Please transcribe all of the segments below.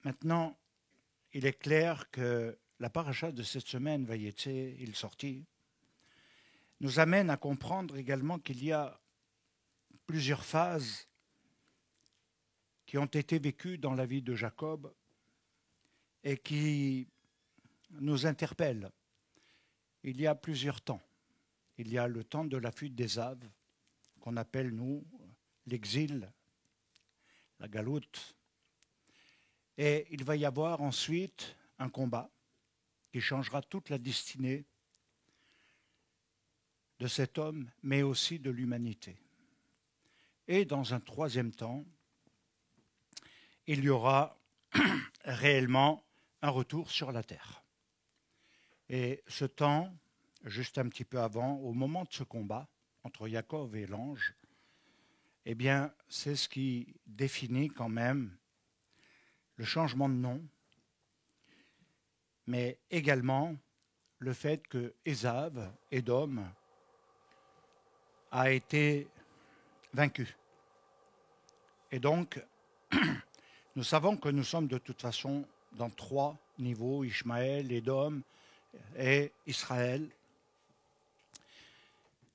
Maintenant, il est clair que la paracha de cette semaine, Vayetse, il sorti, nous amène à comprendre également qu'il y a plusieurs phases qui ont été vécues dans la vie de Jacob et qui nous interpellent. Il y a plusieurs temps. Il y a le temps de la fuite d'Ésav, qu'on appelle, nous, l'exil, la galoute. Et il va y avoir ensuite un combat qui changera toute la destinée de cet homme, mais aussi de l'humanité. Et dans un troisième temps, il y aura réellement un retour sur la terre. Et ce temps, juste un petit peu avant, au moment de ce combat entre Jacob et l'ange, eh bien, c'est ce qui définit quand même le changement de nom, mais également le fait que Ésav, Édom, a été vaincu. Et donc, nous savons que nous sommes de toute façon dans trois niveaux, Ishmaël, Édom et Israël,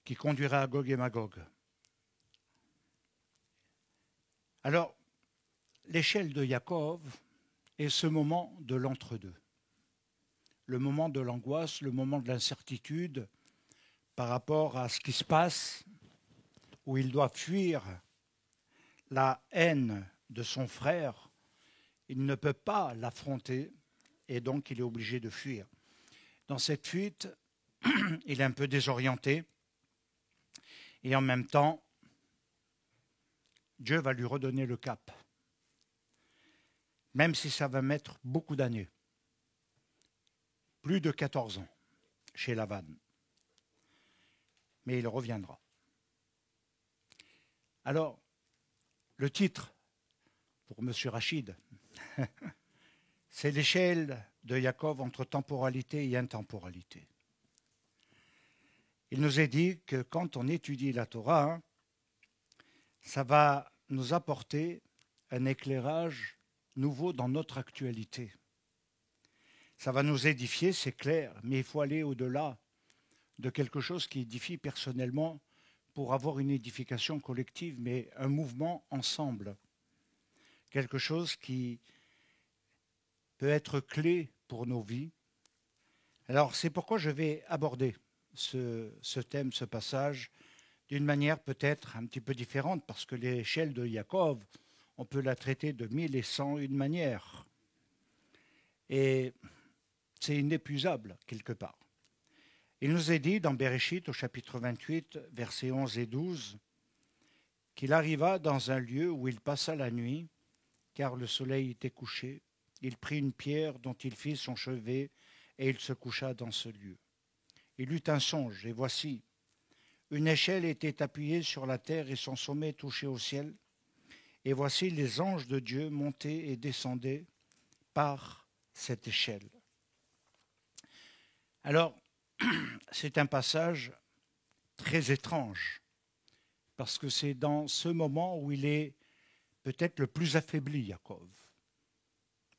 qui conduira à Gog et Magog. Alors, l'échelle de Jacob est ce moment de l'entre-deux, le moment de l'angoisse, le moment de l'incertitude par rapport à ce qui se passe, où il doit fuir la haine de son frère. Il ne peut pas l'affronter et donc il est obligé de fuir. Dans cette fuite, il est un peu désorienté et en même temps, Dieu va lui redonner le cap, même si ça va mettre beaucoup d'années, plus de 14 ans chez Lavan. Mais il reviendra. Alors, le titre pour M. Rachid, c'est l'échelle de Jacob entre temporalité et intemporalité. Il nous est dit que quand on étudie la Torah, ça va nous apporter un éclairage nouveau dans notre actualité. Ça va nous édifier, c'est clair, mais il faut aller au-delà de quelque chose qui édifie personnellement pour avoir une édification collective, mais un mouvement ensemble. Quelque chose qui peut être clé pour nos vies. Alors c'est pourquoi je vais aborder ce thème, ce passage, d'une manière peut-être un petit peu différente, parce que l'échelle de Jacob, on peut la traiter de 1101 manières. Et c'est inépuisable quelque part. Il nous est dit dans Bereshit au chapitre 28, versets 11 et 12, qu'il arriva dans un lieu où il passa la nuit, car le soleil était couché. Il prit une pierre dont il fit son chevet et il se coucha dans ce lieu. Il eut un songe, et voici, une échelle était appuyée sur la terre et son sommet touchait au ciel. Et voici les anges de Dieu montaient et descendaient par cette échelle. Alors, c'est un passage très étrange, parce que c'est dans ce moment où il est peut-être le plus affaibli, Jacob,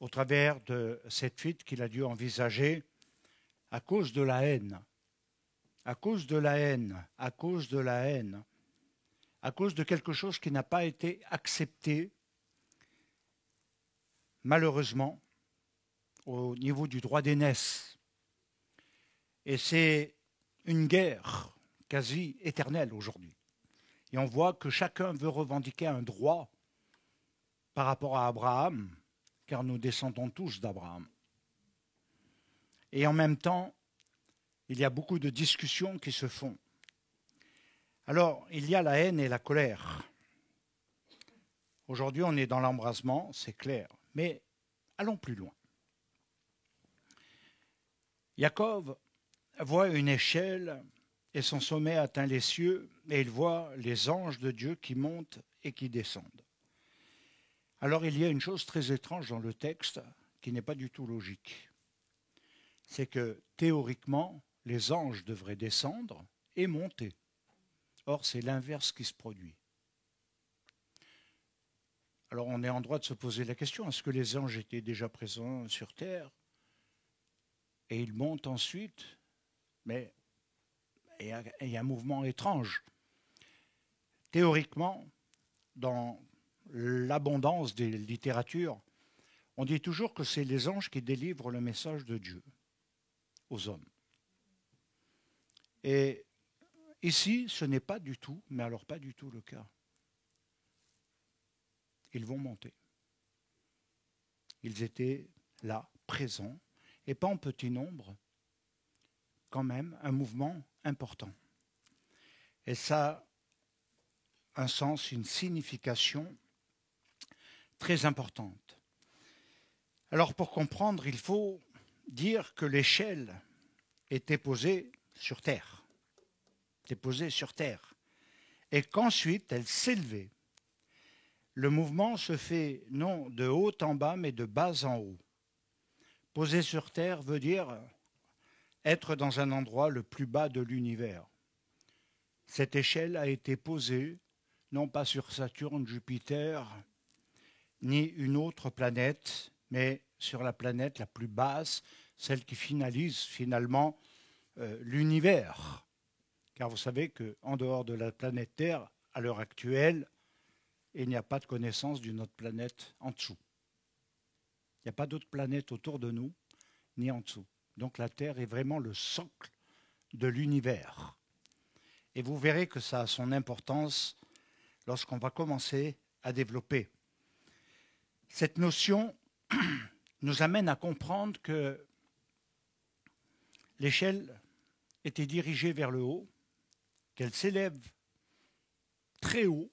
au travers de cette fuite qu'il a dû envisager à cause de la haine, à cause de la haine, à cause de la haine, à cause de quelque chose qui n'a pas été accepté, malheureusement, au niveau du droit d'aînesse. Et c'est une guerre quasi éternelle aujourd'hui. Et on voit que chacun veut revendiquer un droit par rapport à Abraham, car nous descendons tous d'Abraham. Et en même temps, il y a beaucoup de discussions qui se font. Alors, il y a la haine et la colère. Aujourd'hui, on est dans l'embrasement, c'est clair. Mais allons plus loin. Jacob voit une échelle et son sommet atteint les cieux et il voit les anges de Dieu qui montent et qui descendent. Alors il y a une chose très étrange dans le texte qui n'est pas du tout logique. C'est que théoriquement, les anges devraient descendre et monter. Or, c'est l'inverse qui se produit. Alors on est en droit de se poser la question, est-ce que les anges étaient déjà présents sur terre? Et ils montent ensuite, mais il y a un mouvement étrange. Théoriquement, dans l'abondance des littératures, on dit toujours que c'est les anges qui délivrent le message de Dieu aux hommes. Et ici, ce n'est pas du tout, mais alors pas du tout le cas. Ils vont monter. Ils étaient là, présents, et pas en petit nombre, quand même, un mouvement important. Et ça a un sens, une signification très importante. Alors pour comprendre, il faut dire que l'échelle était posée sur terre. Était posée sur terre. Et qu'ensuite, elle s'élevait. Le mouvement se fait non de haut en bas, mais de bas en haut. Posé sur terre veut dire être dans un endroit le plus bas de l'univers. Cette échelle a été posée non pas sur Saturne, Jupiter, ni une autre planète, mais sur la planète la plus basse, celle qui finalise finalement l'univers. Car vous savez qu'en dehors de la planète Terre, à l'heure actuelle, il n'y a pas de connaissance d'une autre planète en dessous. Il n'y a pas d'autre planète autour de nous, ni en dessous. Donc la Terre est vraiment le socle de l'univers. Et vous verrez que ça a son importance lorsqu'on va commencer à développer. Cette notion nous amène à comprendre que l'échelle était dirigée vers le haut, qu'elle s'élève très haut,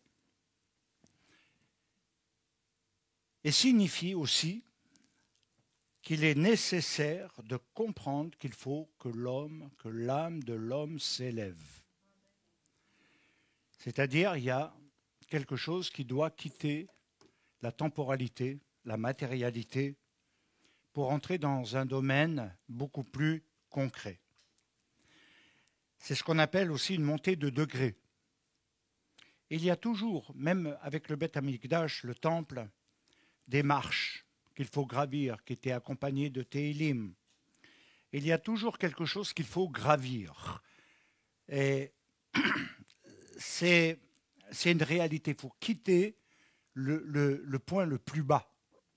et signifie aussi qu'il est nécessaire de comprendre qu'il faut que l'âme de l'homme s'élève. C'est-à-dire, il y a quelque chose qui doit quitter la temporalité, la matérialité, pour entrer dans un domaine beaucoup plus concret. C'est ce qu'on appelle aussi une montée de degrés. Il y a toujours, même avec le Beth Amikdash, le temple, des marches qu'il faut gravir, qui étaient accompagnées de Tehillim. Il y a toujours quelque chose qu'il faut gravir. Et c'est une réalité. Il faut quitter le point le plus bas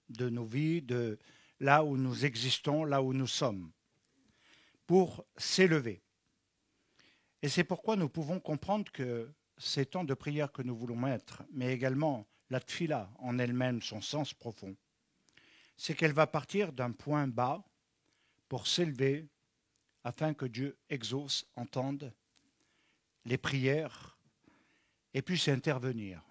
de nos vies, de là où nous existons, là où nous sommes, pour s'élever. Et c'est pourquoi nous pouvons comprendre que ces temps de prière que nous voulons mettre, mais également la tfila en elle-même, son sens profond, c'est qu'elle va partir d'un point bas pour s'élever afin que Dieu exauce, entende les prières et puisse intervenir.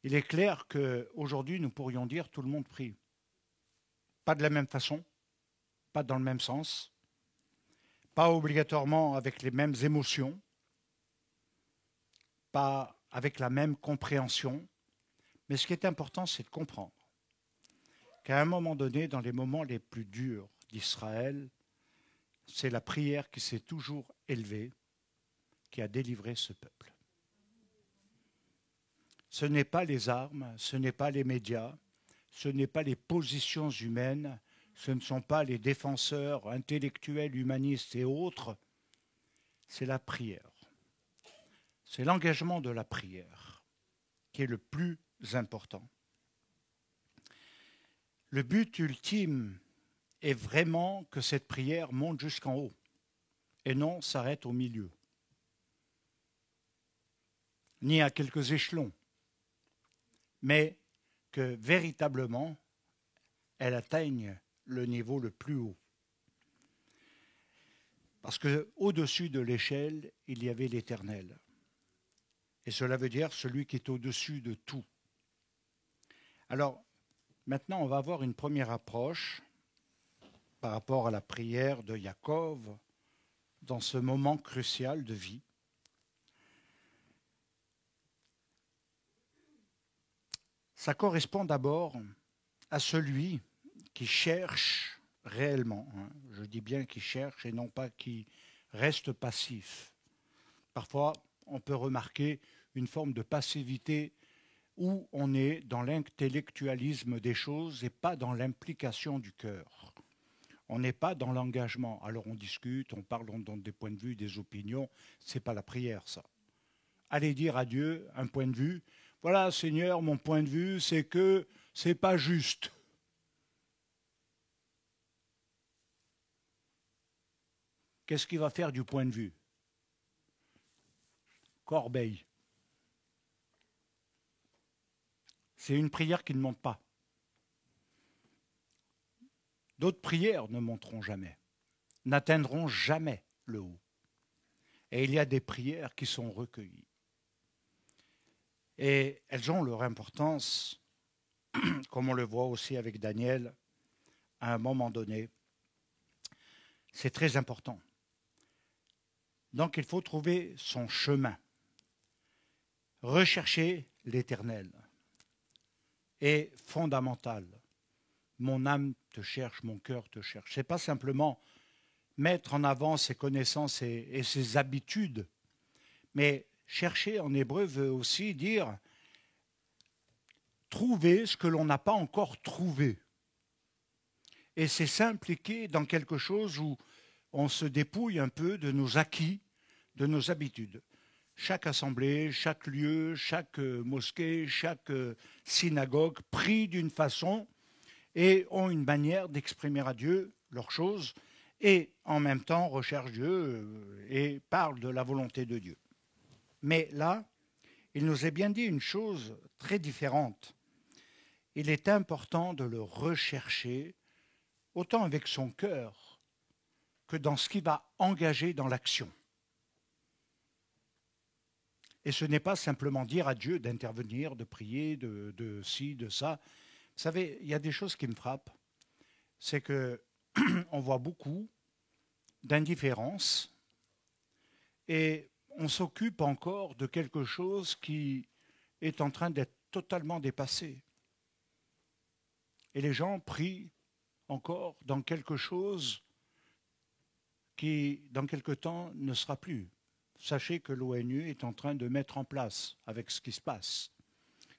Il est clair qu'aujourd'hui, nous pourrions dire tout le monde prie. Pas de la même façon, pas dans le même sens, pas obligatoirement avec les mêmes émotions, pas avec la même compréhension. Mais ce qui est important, c'est de comprendre qu'à un moment donné, dans les moments les plus durs d'Israël, c'est la prière qui s'est toujours élevée qui a délivré ce peuple. Ce n'est pas les armes, ce n'est pas les médias, ce n'est pas les positions humaines, ce ne sont pas les défenseurs intellectuels, humanistes et autres, c'est la prière. C'est l'engagement de la prière qui est le plus important. Le but ultime est vraiment que cette prière monte jusqu'en haut et non s'arrête au milieu, ni à quelques échelons, mais que véritablement elle atteigne le niveau le plus haut. Parce qu'au-dessus de l'échelle, il y avait l'Éternel. Et cela veut dire celui qui est au-dessus de tout. Alors, maintenant, on va avoir une première approche par rapport à la prière de Jacob dans ce moment crucial de vie. Ça correspond d'abord à celui qui cherche réellement. Je dis bien qui cherche et non pas qui reste passif. Parfois, on peut remarquer une forme de passivité où on est dans l'intellectualisme des choses et pas dans l'implication du cœur. On n'est pas dans l'engagement. Alors on discute, on parle, on donne des points de vue, des opinions. Ce n'est pas la prière, ça. Allez dire à Dieu un point de vue. Voilà, Seigneur, mon point de vue, c'est que c'est pas juste. Qu'est-ce qu'il va faire du point de vue? Corbeille. C'est une prière qui ne monte pas. D'autres prières ne monteront jamais, n'atteindront jamais le haut. Et il y a des prières qui sont recueillies. Et elles ont leur importance, comme on le voit aussi avec Daniel, à un moment donné. C'est très important. Donc il faut trouver son chemin. Rechercher l'Éternel est fondamental. Mon âme te cherche, mon cœur te cherche. Ce n'est pas simplement mettre en avant ses connaissances et ses habitudes, mais chercher en hébreu veut aussi dire trouver ce que l'on n'a pas encore trouvé. Et c'est s'impliquer dans quelque chose où on se dépouille un peu de nos acquis, de nos habitudes. Chaque assemblée, chaque lieu, chaque mosquée, chaque synagogue prie d'une façon et ont une manière d'exprimer à Dieu leurs choses et en même temps recherchent Dieu et parlent de la volonté de Dieu. Mais là, il nous est bien dit une chose très différente. Il est important de le rechercher autant avec son cœur que dans ce qui va engager dans l'action. Et ce n'est pas simplement dire à Dieu d'intervenir, de prier, de ci, de ça. Vous savez, il y a des choses qui me frappent. C'est qu'on voit beaucoup d'indifférence et on s'occupe encore de quelque chose qui est en train d'être totalement dépassé. Et les gens prient encore dans quelque chose qui, dans quelque temps, ne sera plus. Sachez que l'ONU est en train de mettre en place avec ce qui se passe.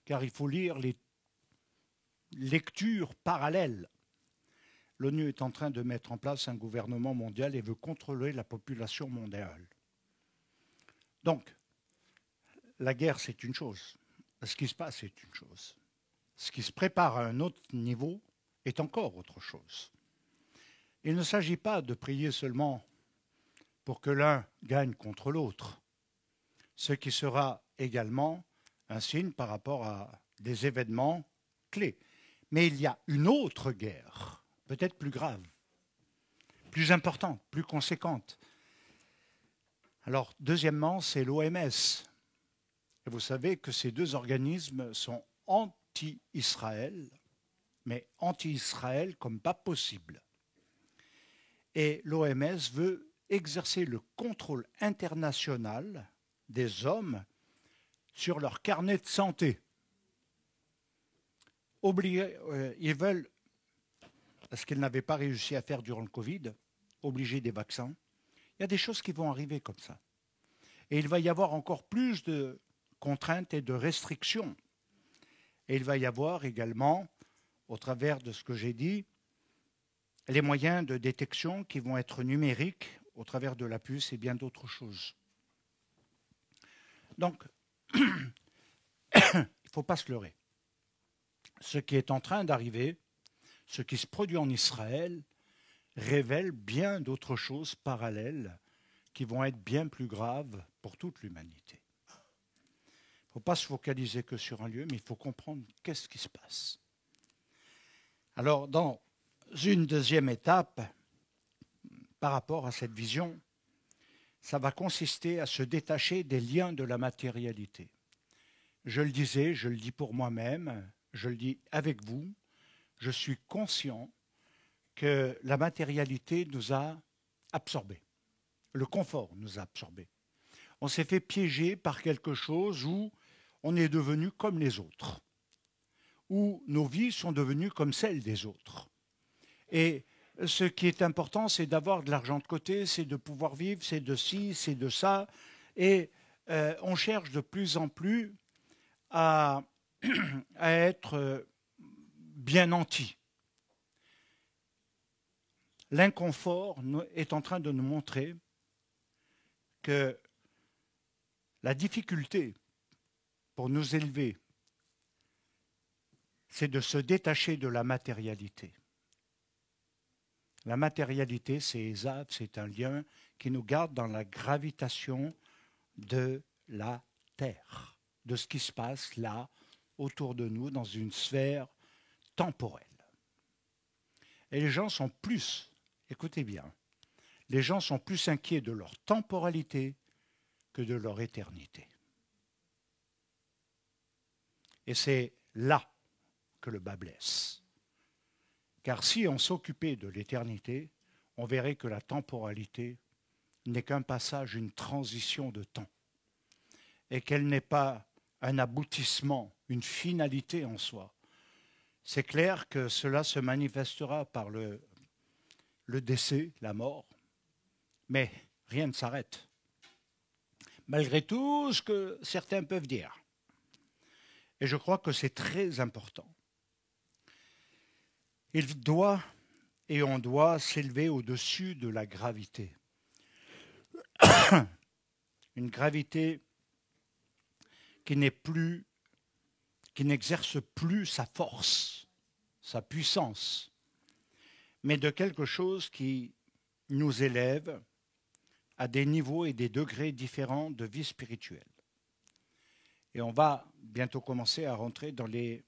Car il faut lire les lectures parallèles. L'ONU est en train de mettre en place un gouvernement mondial et veut contrôler la population mondiale. Donc, la guerre, c'est une chose. Ce qui se passe, c'est une chose. Ce qui se prépare à un autre niveau est encore autre chose. Il ne s'agit pas de prier seulement pour que l'un gagne contre l'autre, ce qui sera également un signe par rapport à des événements clés. Mais il y a une autre guerre, peut-être plus grave, plus importante, plus conséquente. Alors, deuxièmement, c'est l'OMS. Et vous savez que ces deux organismes sont anti-Israël, mais anti-Israël comme pas possible. Et l'OMS veut exercer le contrôle international des hommes sur leur carnet de santé. Ils veulent, parce qu'ils n'avaient pas réussi à faire durant le Covid, obliger des vaccins. Il y a des choses qui vont arriver comme ça. Et il va y avoir encore plus de contraintes et de restrictions. Et il va y avoir également, au travers de ce que j'ai dit, les moyens de détection qui vont être numériques au travers de la puce et bien d'autres choses. Donc, il ne faut pas se leurrer. Ce qui est en train d'arriver, ce qui se produit en Israël, révèle bien d'autres choses parallèles qui vont être bien plus graves pour toute l'humanité. Il ne faut pas se focaliser que sur un lieu, mais il faut comprendre qu'est-ce qui se passe. Alors, dans une deuxième étape, par rapport à cette vision, ça va consister à se détacher des liens de la matérialité. Je le disais, je le dis pour moi-même, je le dis avec vous, je suis conscient que la matérialité nous a absorbés. Le confort nous a absorbés. On s'est fait piéger par quelque chose où on est devenu comme les autres, où nos vies sont devenues comme celles des autres. Et ce qui est important, c'est d'avoir de l'argent de côté, c'est de pouvoir vivre, c'est de ci, c'est de ça. Et on cherche de plus en plus à à être bien nantis. L'inconfort est en train de nous montrer que la difficulté pour nous élever, c'est de se détacher de la matérialité. La matérialité, c'est Ésav, c'est un lien qui nous garde dans la gravitation de la Terre, de ce qui se passe là, autour de nous, dans une sphère temporelle. Et les gens sont plus, écoutez bien, les gens sont plus inquiets de leur temporalité que de leur éternité. Et c'est là que le bas blesse. Car si on s'occupait de l'éternité, on verrait que la temporalité n'est qu'un passage, une transition de temps, et qu'elle n'est pas un aboutissement, une finalité en soi. C'est clair que cela se manifestera par le décès, la mort, mais rien ne s'arrête. Malgré tout ce que certains peuvent dire. Et je crois que c'est très important. Il doit et on doit s'élever au-dessus de la gravité. Une gravité qui n'exerce plus sa force, sa puissance, mais de quelque chose qui nous élève à des niveaux et des degrés différents de vie spirituelle. Et on va bientôt commencer à rentrer dans les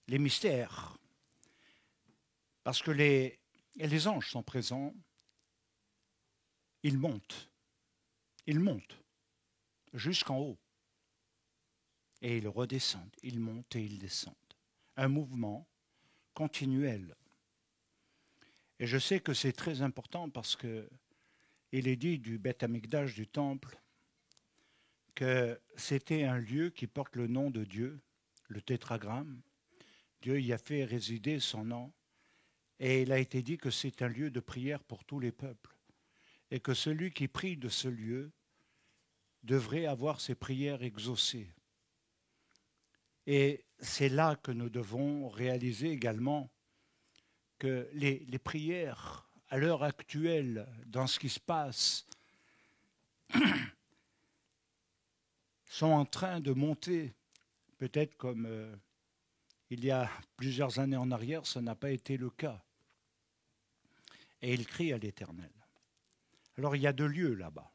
mystères. Parce que les anges sont présents, ils montent jusqu'en haut. Et ils redescendent, ils montent et ils descendent. Un mouvement continuel. Et je sais que c'est très important parce que il est dit du Beth Amikdash, du temple, que c'était un lieu qui porte le nom de Dieu, le tétragramme. Dieu y a fait résider son nom. Et il a été dit que c'est un lieu de prière pour tous les peuples. Et que celui qui prie de ce lieu devrait avoir ses prières exaucées. Et c'est là que nous devons réaliser également que les prières, à l'heure actuelle, dans ce qui se passe, sont en train de monter, peut-être comme il y a plusieurs années en arrière, ça n'a pas été le cas. Et il crie à l'Éternel. Alors il y a deux lieux là-bas.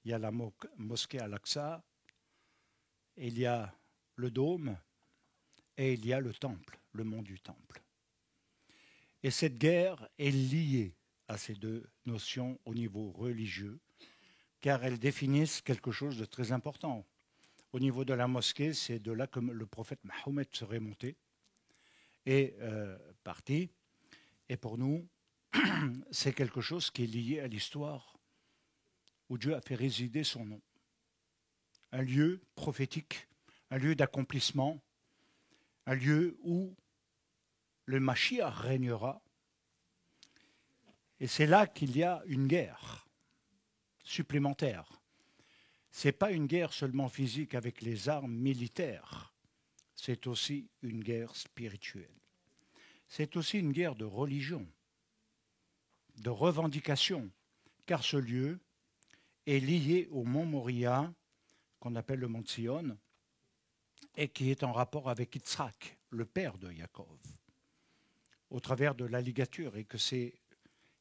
Il y a la mosquée Al-Aqsa, il y a le dôme, et il y a le temple, le mont du temple. Et cette guerre est liée à ces deux notions au niveau religieux, car elles définissent quelque chose de très important. Au niveau de la mosquée, c'est de là que le prophète Mahomet serait monté et parti. Et pour nous, c'est quelque chose qui est lié à l'histoire où Dieu a fait résider son nom. Un lieu prophétique, un lieu d'accomplissement, un lieu où le Mashiach régnera. Et c'est là qu'il y a une guerre supplémentaire. Ce n'est pas une guerre seulement physique avec les armes militaires, c'est aussi une guerre spirituelle. C'est aussi une guerre de religion, de revendication, car ce lieu est lié au mont Moria, qu'on appelle le mont Sion, et qui est en rapport avec Yitzhak, le père de Yaakov, au travers de la ligature, et que c'est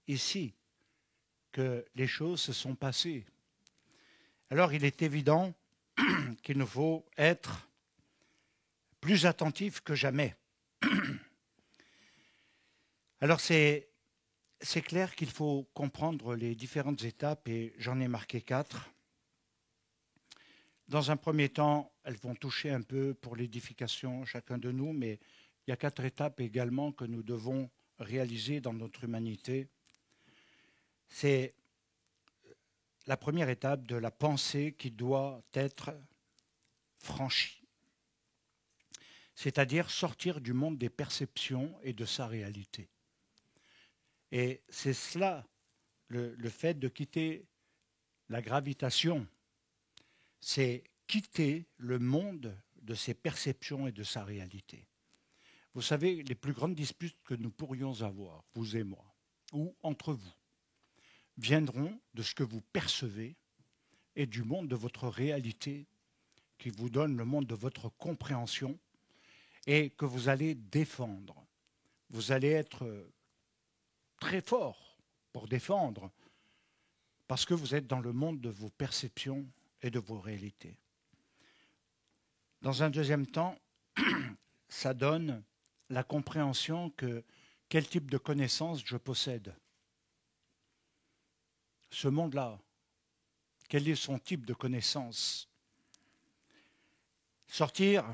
ici que les choses se sont passées. Alors il est évident qu'il nous faut être plus attentifs que jamais. Alors c'est clair qu'il faut comprendre les différentes étapes, et j'en ai marqué 4. Dans un premier temps, elles vont toucher un peu pour l'édification chacun de nous, mais il y a 4 étapes également que nous devons réaliser dans notre humanité. C'est la première étape de la pensée qui doit être franchie, c'est-à-dire sortir du monde des perceptions et de sa réalité. Et c'est cela, le fait de quitter la gravitation, c'est quitter le monde de ses perceptions et de sa réalité. Vous savez, les plus grandes disputes que nous pourrions avoir, vous et moi, ou entre vous, viendront de ce que vous percevez et du monde de votre réalité qui vous donne le monde de votre compréhension et que vous allez défendre. Vous allez être très fort pour défendre parce que vous êtes dans le monde de vos perceptions et de vos réalités. Dans un deuxième temps, ça donne la compréhension que quel type de connaissance je possède. Ce monde-là, quel est son type de connaissance? Sortir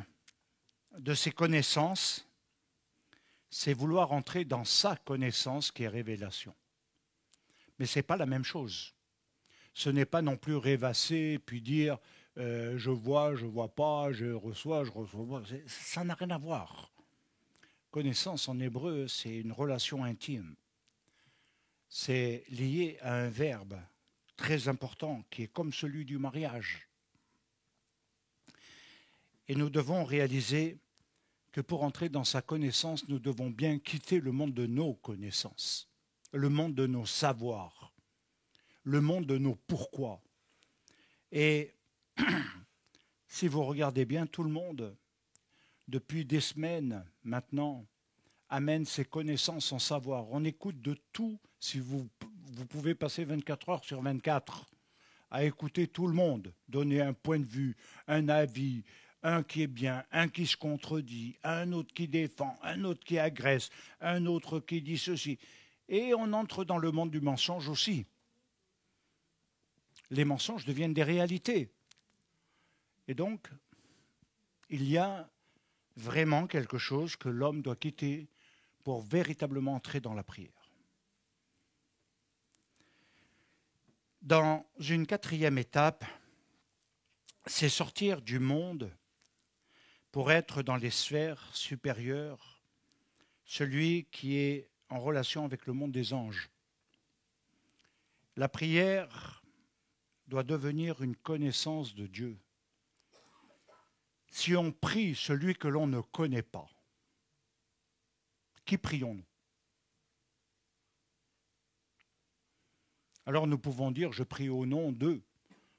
de ses connaissances, c'est vouloir entrer dans sa connaissance qui est révélation. Mais ce n'est pas la même chose. Ce n'est pas non plus rêvasser puis dire je vois pas, je reçois pas. Ça n'a rien à voir. Connaissance en hébreu, c'est une relation intime. C'est lié à un verbe très important qui est comme celui du mariage. Et nous devons réaliser que pour entrer dans sa connaissance, nous devons bien quitter le monde de nos connaissances, le monde de nos savoirs, le monde de nos pourquoi. Et si vous regardez bien, tout le monde, depuis des semaines maintenant, amène ses connaissances, son savoir. On écoute de tout, si vous pouvez passer 24 heures sur 24 à écouter tout le monde, donner un point de vue, un avis, un qui est bien, un qui se contredit, un autre qui défend, un autre qui agresse, un autre qui dit ceci. Et on entre dans le monde du mensonge aussi. Les mensonges deviennent des réalités. Et donc, il y a vraiment quelque chose que l'homme doit quitter pour véritablement entrer dans la prière. Dans une quatrième étape, c'est sortir du monde pour être dans les sphères supérieures, celui qui est en relation avec le monde des anges. La prière doit devenir une connaissance de Dieu. Si on prie celui que l'on ne connaît pas, qui prions-nous? Alors nous pouvons dire, je prie au nom d'eux.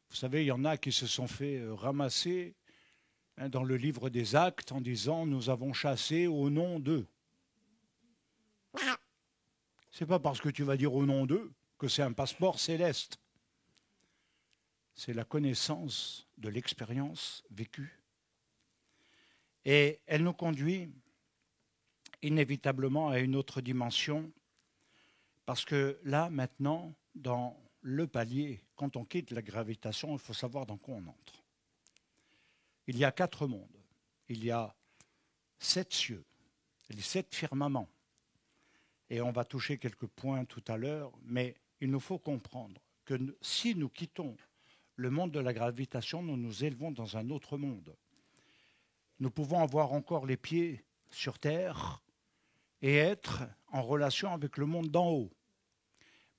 Vous savez, il y en a qui se sont fait ramasser dans le livre des Actes en disant, nous avons chassé au nom d'eux. Ce n'est pas parce que tu vas dire au nom d'eux que c'est un passeport céleste. C'est la connaissance de l'expérience vécue. Et elle nous conduit inévitablement à une autre dimension, parce que là, maintenant, dans le palier, quand on quitte la gravitation, il faut savoir dans quoi on entre. Il y a 4 mondes. Il y a 7 cieux, les 7 firmaments. Et on va toucher quelques points tout à l'heure, mais il nous faut comprendre que si nous quittons le monde de la gravitation, nous nous élevons dans un autre monde. Nous pouvons avoir encore les pieds sur terre et être en relation avec le monde d'en haut.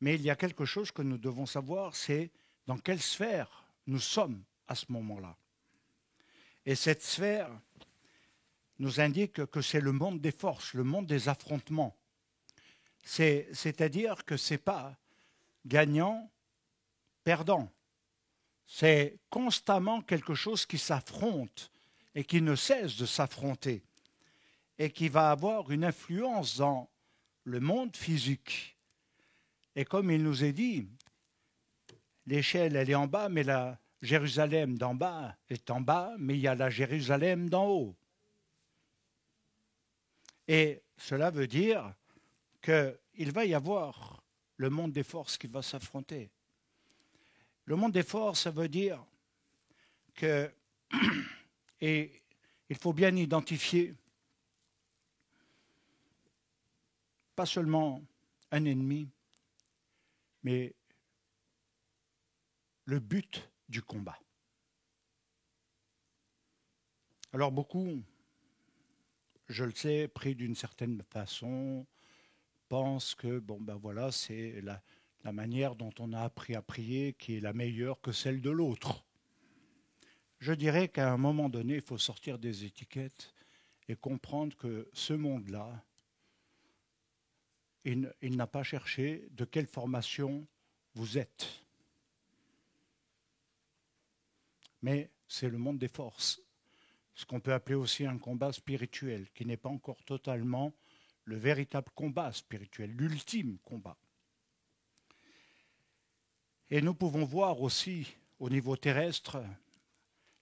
Mais il y a quelque chose que nous devons savoir, c'est dans quelle sphère nous sommes à ce moment-là. Et cette sphère nous indique que c'est le monde des forces, le monde des affrontements. C'est-à-dire que ce n'est pas gagnant, perdant. C'est constamment quelque chose qui s'affronte et qui ne cesse de s'affronter et qui va avoir une influence dans le monde physique. Et comme il nous est dit, l'échelle, elle est en bas, mais la Jérusalem d'en bas est en bas, mais il y a la Jérusalem d'en haut. Et cela veut dire qu'il va y avoir le monde des forces qui va s'affronter. Le monde des forces, ça veut dire que, et il faut bien identifier, pas seulement un ennemi, mais le but du combat. Alors beaucoup, je le sais, pris d'une certaine façon, pensent que voilà, c'est la manière dont on a appris à prier qui est la meilleure que celle de l'autre. je dirais qu'à un moment donné, il faut sortir des étiquettes et comprendre que ce monde-là, il n'a pas cherché de quelle formation vous êtes. Mais c'est le monde des forces, ce qu'on peut appeler aussi un combat spirituel, qui n'est pas encore totalement le véritable combat spirituel, l'ultime combat. Et nous pouvons voir aussi, au niveau terrestre,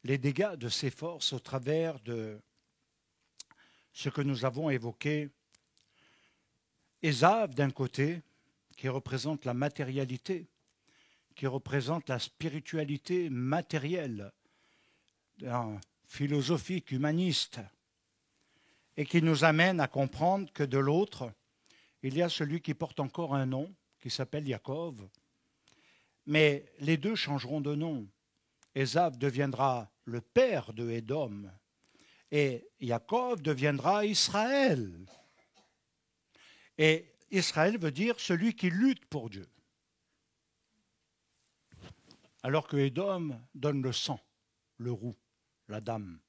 les dégâts de ces forces au travers de ce que nous avons évoqué. Ésav, d'un côté, qui représente la matérialité, qui représente la spiritualité matérielle, philosophique, humaniste, et qui nous amène à comprendre que de l'autre, il y a celui qui porte encore un nom, qui s'appelle Yaakov, mais les deux changeront de nom. Ésav deviendra le père de Édom, et Yaakov deviendra Israël. Et Israël veut dire celui qui lutte pour Dieu. Alors que Édom donne le sang, le roux, la dame.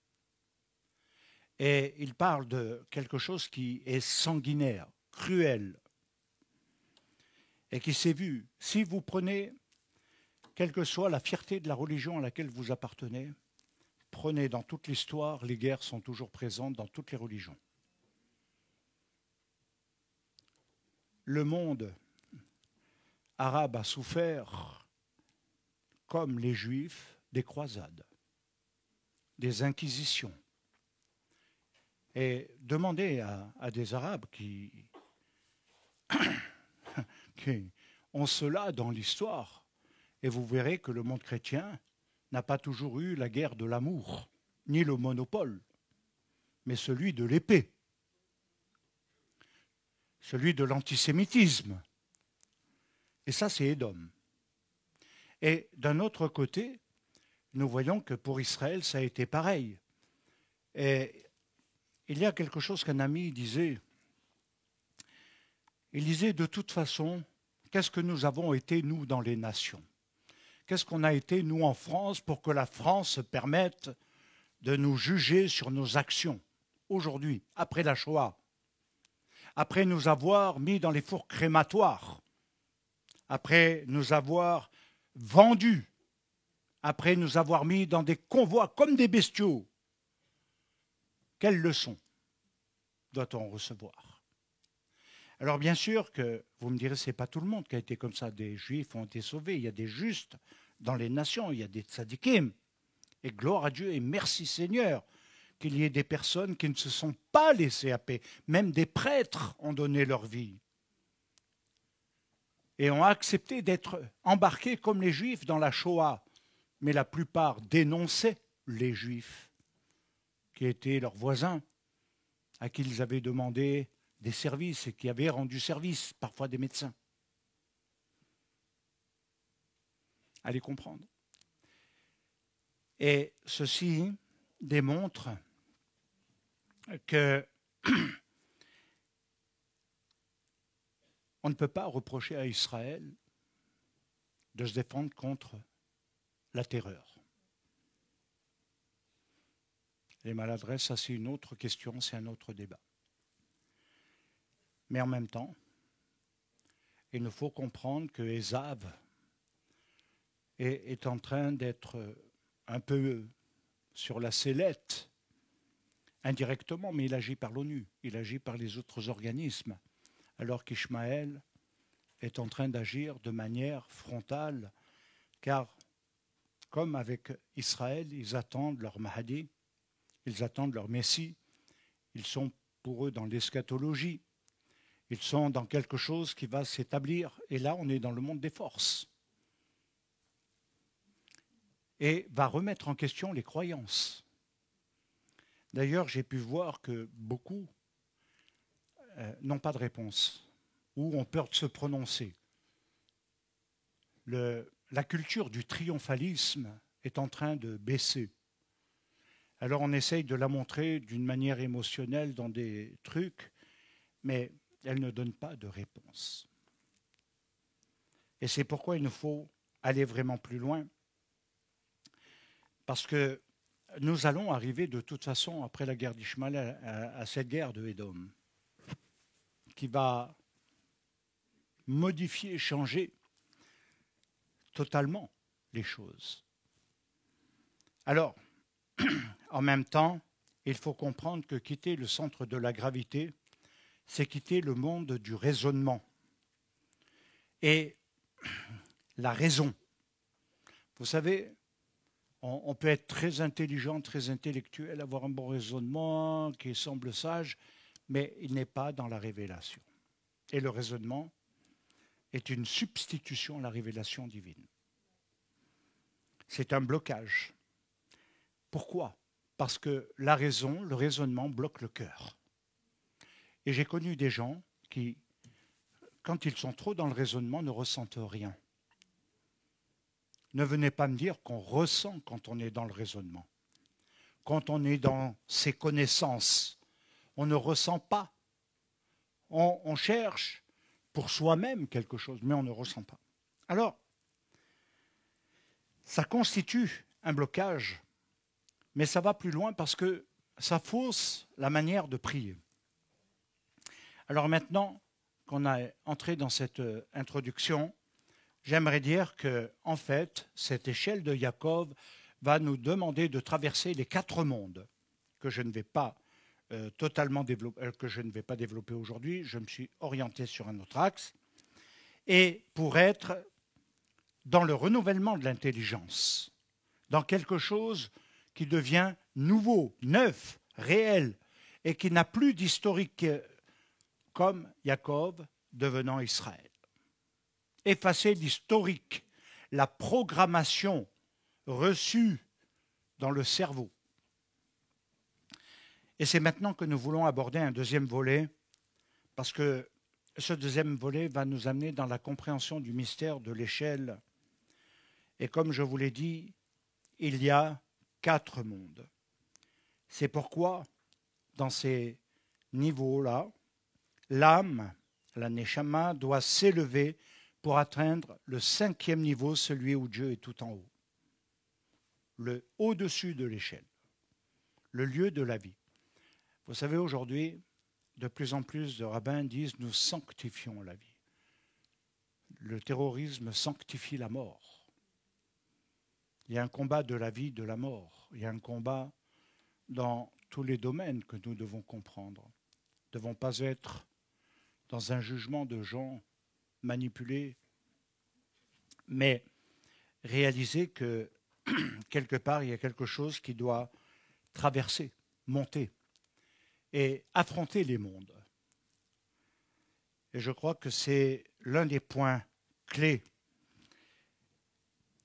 Et il parle de quelque chose qui est sanguinaire, cruel, et qui s'est vu. Si vous prenez, quelle que soit la fierté de la religion à laquelle vous appartenez, prenez dans toute l'histoire, les guerres sont toujours présentes dans toutes les religions. Le monde arabe a souffert, comme les Juifs, des croisades, des inquisitions. Et demandez à des Arabes qui ont cela dans l'histoire, et vous verrez que le monde chrétien n'a pas toujours eu la guerre de l'amour, ni le monopole, mais celui de l'épée, celui de l'antisémitisme. Et ça, c'est Édom. Et d'un autre côté, nous voyons que pour Israël, ça a été pareil. Et il y a quelque chose qu'un ami disait. Il disait, de toute façon, qu'est-ce que nous avons été, nous, dans les nations? Qu'est-ce qu'on a été, nous, en France, pour que la France se permette de nous juger sur nos actions aujourd'hui, après la Shoah, après nous avoir mis dans les fours crématoires, après nous avoir vendus, après nous avoir mis dans des convois comme des bestiaux? Quelle leçon doit-on recevoir? Alors bien sûr que vous me direz, ce n'est pas tout le monde qui a été comme ça. Des Juifs ont été sauvés. Il y a des justes dans les nations, il y a des tzadikim. Et gloire à Dieu et merci Seigneur qu'il y ait des personnes qui ne se sont pas laissées happer. Même des prêtres ont donné leur vie. Et ont accepté d'être embarqués comme les Juifs dans la Shoah. Mais la plupart dénonçaient les Juifs, qui étaient leurs voisins, à qui ils avaient demandé des services et qui avaient rendu service, parfois des médecins. Allez comprendre. Et ceci démontre que on ne peut pas reprocher à Israël de se défendre contre la terreur. Les maladresses, ça c'est une autre question, c'est un autre débat. Mais en même temps, il nous faut comprendre que Ésav est en train d'être un peu sur la sellette, indirectement, mais il agit par l'ONU, il agit par les autres organismes, alors qu'Ishmaël est en train d'agir de manière frontale, car comme avec Israël, ils attendent leur Mahdi, ils attendent leur Messie, ils sont pour eux dans l'eschatologie, ils sont dans quelque chose qui va s'établir, et là on est dans le monde des forces, et va remettre en question les croyances. D'ailleurs, j'ai pu voir que beaucoup n'ont pas de réponse, ou ont peur de se prononcer. La culture du triomphalisme est en train de baisser. Alors on essaye de la montrer d'une manière émotionnelle dans des trucs, mais elle ne donne pas de réponse. Et c'est pourquoi il nous faut aller vraiment plus loin. Parce que nous allons arriver de toute façon, après la guerre d'Ishmaël, à cette guerre de Édom, qui va modifier, changer totalement les choses. Alors, en même temps, il faut comprendre que quitter le centre de la gravité, c'est quitter le monde du raisonnement. Et la raison. Vous savez, on peut être très intelligent, très intellectuel, avoir un bon raisonnement qui semble sage, mais il n'est pas dans la révélation. Et le raisonnement est une substitution à la révélation divine. C'est un blocage. Pourquoi ? Parce que la raison, le raisonnement bloque le cœur. Et j'ai connu des gens qui, quand ils sont trop dans le raisonnement, ne ressentent rien. Ne venez pas me dire qu'on ressent quand on est dans le raisonnement. Quand on est dans ses connaissances, on ne ressent pas. On cherche pour soi-même quelque chose, mais on ne ressent pas. Alors, ça constitue un blocage, mais ça va plus loin parce que ça fausse la manière de prier. Alors maintenant qu'on a entré dans cette introduction, j'aimerais dire que, en fait, cette échelle de Jacob va nous demander de traverser les 4 mondes que je ne vais pas développer aujourd'hui. Je me suis orienté sur un autre axe. Et pour être dans le renouvellement de l'intelligence, dans quelque chose qui devient nouveau, neuf, réel, et qui n'a plus d'historique comme Jacob devenant Israël. Effacer l'historique, la programmation reçue dans le cerveau. Et c'est maintenant que nous voulons aborder un deuxième volet, parce que ce deuxième volet va nous amener dans la compréhension du mystère de l'échelle. Et comme je vous l'ai dit, il y a 4 mondes. C'est pourquoi, dans ces niveaux-là, l'âme, la neshama, doit s'élever pour atteindre le 5e niveau, celui où Dieu est tout en haut. Le au-dessus de l'échelle, le lieu de la vie. Vous savez, aujourd'hui, de plus en plus de rabbins disent « nous sanctifions la vie ». Le terrorisme sanctifie la mort. Il y a un combat de la vie, de la mort. Il y a un combat dans tous les domaines que nous devons comprendre. Nous ne devons pas être dans un jugement de gens manipulés, mais réaliser que quelque part, il y a quelque chose qui doit traverser, monter et affronter les mondes. Et je crois que c'est l'un des points clés,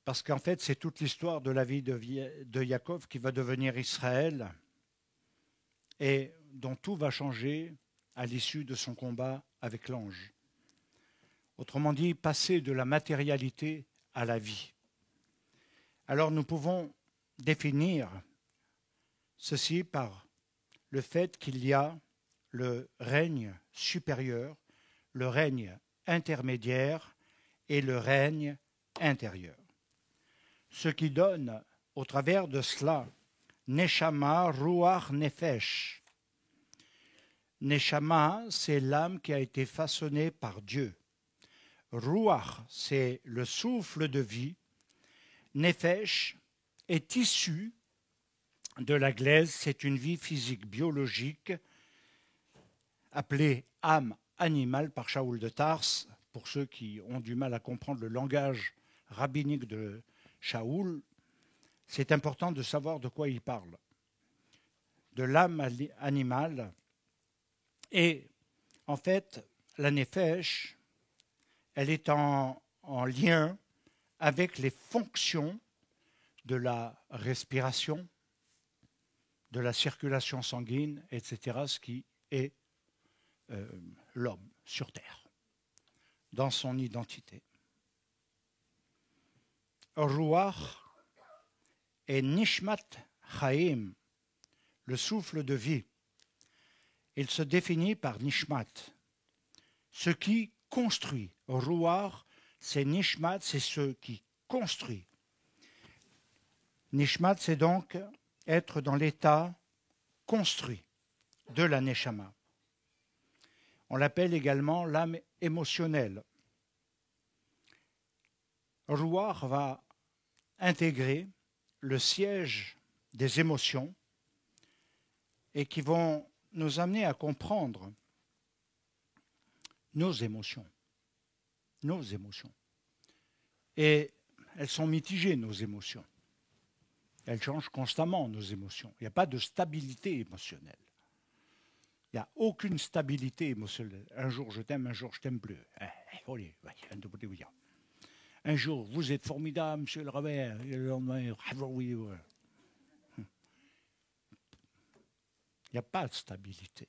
parce qu'en fait, c'est toute l'histoire de la vie de Jacob qui va devenir Israël et dont tout va changer à l'issue de son combat avec l'ange. Autrement dit, passer de la matérialité à la vie. Alors nous pouvons définir ceci par le fait qu'il y a le règne supérieur, le règne intermédiaire et le règne intérieur. Ce qui donne, au travers de cela, Neshama, Ruach, Nefesh. Neshama, c'est l'âme qui a été façonnée par Dieu. Ruach, c'est le souffle de vie. Nefesh est issu de la glaise, c'est une vie physique, biologique, appelée âme animale par Shaoul de Tarse. Pour ceux qui ont du mal à comprendre le langage rabbinique de Shaoul, c'est important de savoir de quoi il parle. De l'âme animale. Et en fait, la nefesh, elle est en lien avec les fonctions de la respiration, de la circulation sanguine, etc., ce qui est l'homme sur Terre, dans son identité. Ruach est Nishmat Chaim, le souffle de vie. Il se définit par Nishmat, ce qui construit. Ruach, c'est Nishmat, c'est ce qui construit. Nishmat, c'est donc être dans l'état construit de la neshama. On l'appelle également l'âme émotionnelle. Ruach va intégrer le siège des émotions et qui vont nous amener à comprendre nos émotions. Nos émotions. Et elles sont mitigées, nos émotions. Elles changent constamment, nos émotions. Il n'y a pas de stabilité émotionnelle. Il n'y a aucune stabilité émotionnelle. Un jour je t'aime, un jour je t'aime plus. Un jour, vous êtes formidable, monsieur le Robert. Et le lendemain, oui. Il n'y a pas de stabilité.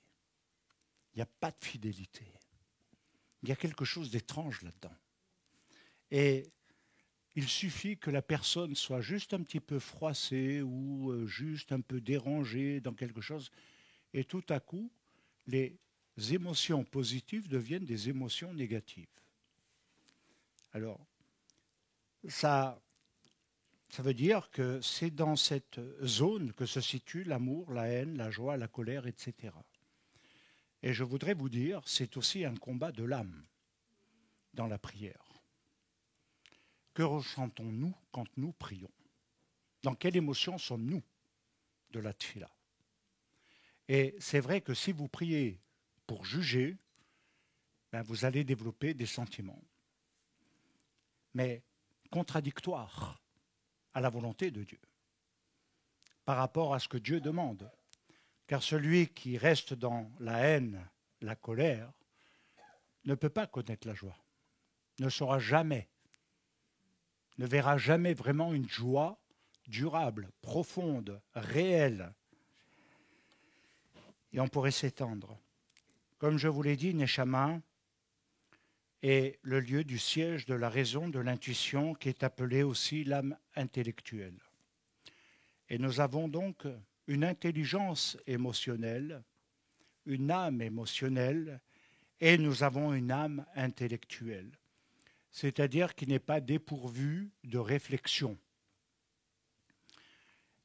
Il n'y a pas de fidélité. Il y a quelque chose d'étrange là-dedans. Et il suffit que la personne soit juste un petit peu froissée ou juste un peu dérangée dans quelque chose, et tout à coup, les émotions positives deviennent des émotions négatives. Alors, ça veut dire que c'est dans cette zone que se situe l'amour, la haine, la joie, la colère, etc. Et je voudrais vous dire, c'est aussi un combat de l'âme dans la prière. Que ressentons-nous quand nous prions? Dans quelle émotion sommes-nous de la tfila? Et c'est vrai que si vous priez pour juger, vous allez développer des sentiments, mais contradictoires à la volonté de Dieu, par rapport à ce que Dieu demande. Car celui qui reste dans la haine, la colère, ne peut pas connaître la joie, ne saura jamais, ne verra jamais vraiment une joie durable, profonde, réelle. Et on pourrait s'étendre. Comme je vous l'ai dit, Neshama est le lieu du siège de la raison, de l'intuition, qui est appelée aussi l'âme intellectuelle. Et nous avons donc une intelligence émotionnelle, une âme émotionnelle, et nous avons une âme intellectuelle, c'est-à-dire qui n'est pas dépourvue de réflexion.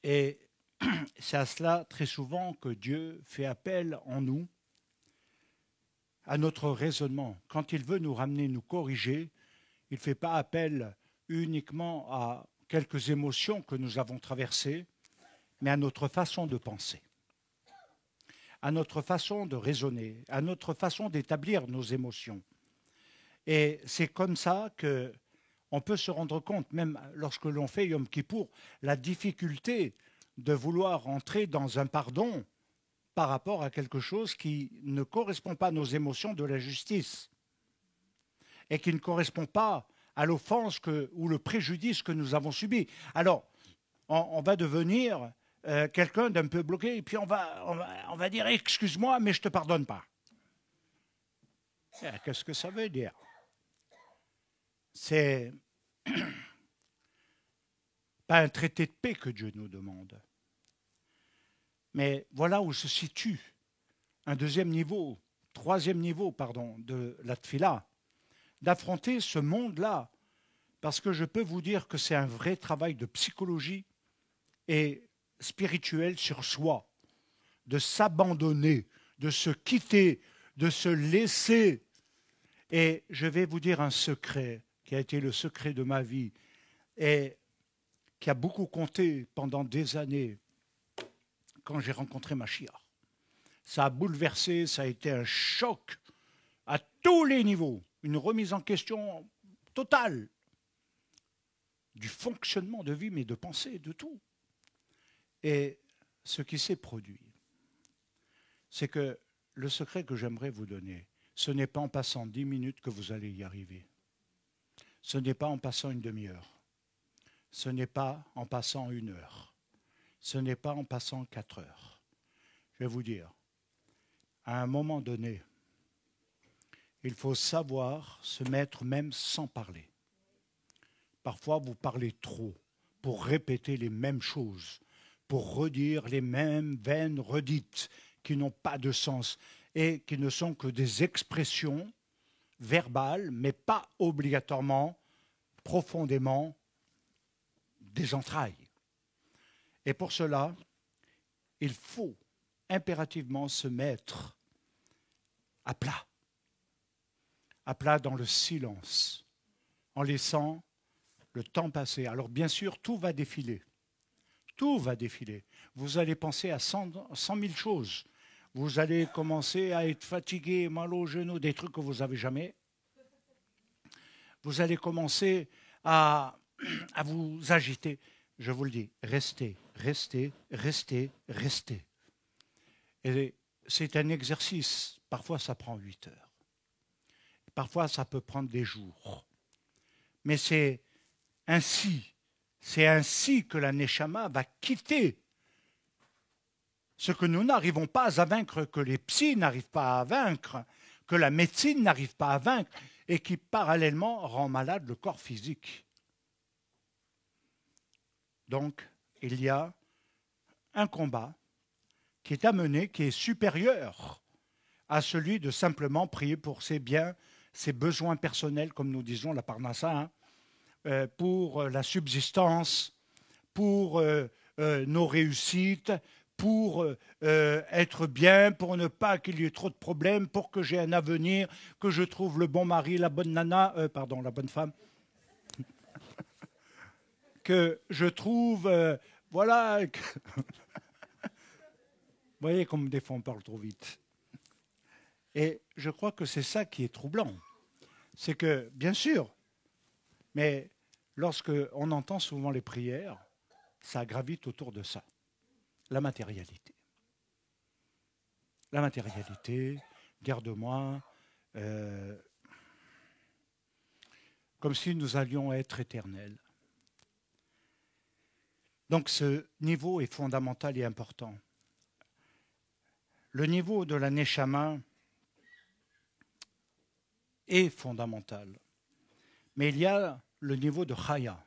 Et c'est à cela très souvent que Dieu fait appel en nous à notre raisonnement. Quand il veut nous ramener, nous corriger, il ne fait pas appel uniquement à quelques émotions que nous avons traversées, mais à notre façon de penser, à notre façon de raisonner, à notre façon d'établir nos émotions. Et c'est comme ça qu'on peut se rendre compte, même lorsque l'on fait Yom Kippour, la difficulté de vouloir entrer dans un pardon par rapport à quelque chose qui ne correspond pas à nos émotions de la justice et qui ne correspond pas à l'offense ou le préjudice que nous avons subi. Alors, on va devenir quelqu'un d'un peu bloqué et puis on va dire « excuse-moi, mais je ne te pardonne pas ». Qu'est-ce que ça veut dire? C'est pas un traité de paix que Dieu nous demande. Mais voilà où se situe un troisième niveau de la tfila, d'affronter ce monde-là, parce que je peux vous dire que c'est un vrai travail de psychologie et spirituel sur soi, de s'abandonner, de se quitter, de se laisser. Et je vais vous dire un secret qui a été le secret de ma vie et qui a beaucoup compté pendant des années quand j'ai rencontré Mashiach. Ça a bouleversé, ça a été un choc à tous les niveaux, une remise en question totale du fonctionnement de vie, mais de pensée, de tout. Et ce qui s'est produit, c'est que le secret que j'aimerais vous donner, ce n'est pas en passant 10 minutes que vous allez y arriver. Ce n'est pas en passant une demi-heure. Ce n'est pas en passant 1 heure. Ce n'est pas en passant 4 heures. Je vais vous dire, à un moment donné, il faut savoir se mettre même sans parler. Parfois, vous parlez trop pour répéter les mêmes choses, pour redire les mêmes vaines redites qui n'ont pas de sens et qui ne sont que des expressions verbales, mais pas obligatoirement, profondément des entrailles. Et pour cela, il faut impérativement se mettre à plat dans le silence, en laissant le temps passer. Alors bien sûr, tout va défiler. Tout va défiler. Vous allez penser à 100 000 choses. Vous allez commencer à être fatigué, mal aux genoux, des trucs que vous n'avez jamais. Vous allez commencer à vous agiter. Je vous le dis, restez, restez, restez, restez. Et c'est un exercice. Parfois, ça prend 8 heures. Parfois, ça peut prendre des jours. Mais c'est ainsi que la Neshama va quitter ce que nous n'arrivons pas à vaincre, que les psys n'arrivent pas à vaincre, que la médecine n'arrive pas à vaincre, et qui parallèlement rend malade le corps physique. Donc, il y a un combat qui est à mener, qui est supérieur à celui de simplement prier pour ses biens, ses besoins personnels, comme nous disons la Parnassa, pour la subsistance, pour nos réussites, pour être bien, pour ne pas qu'il y ait trop de problèmes, pour que j'ai un avenir, que je trouve le bon mari, la bonne nana, la bonne femme, que je trouve, voilà. Vous voyez comme des fois on parle trop vite. Et je crois que c'est ça qui est troublant. C'est que, bien sûr, mais lorsque on entend souvent les prières, ça gravite autour de ça. La matérialité. La matérialité, garde-moi, comme si nous allions être éternels. Donc ce niveau est fondamental et important. Le niveau de la Neshama est fondamental. Mais il y a le niveau de Chaya,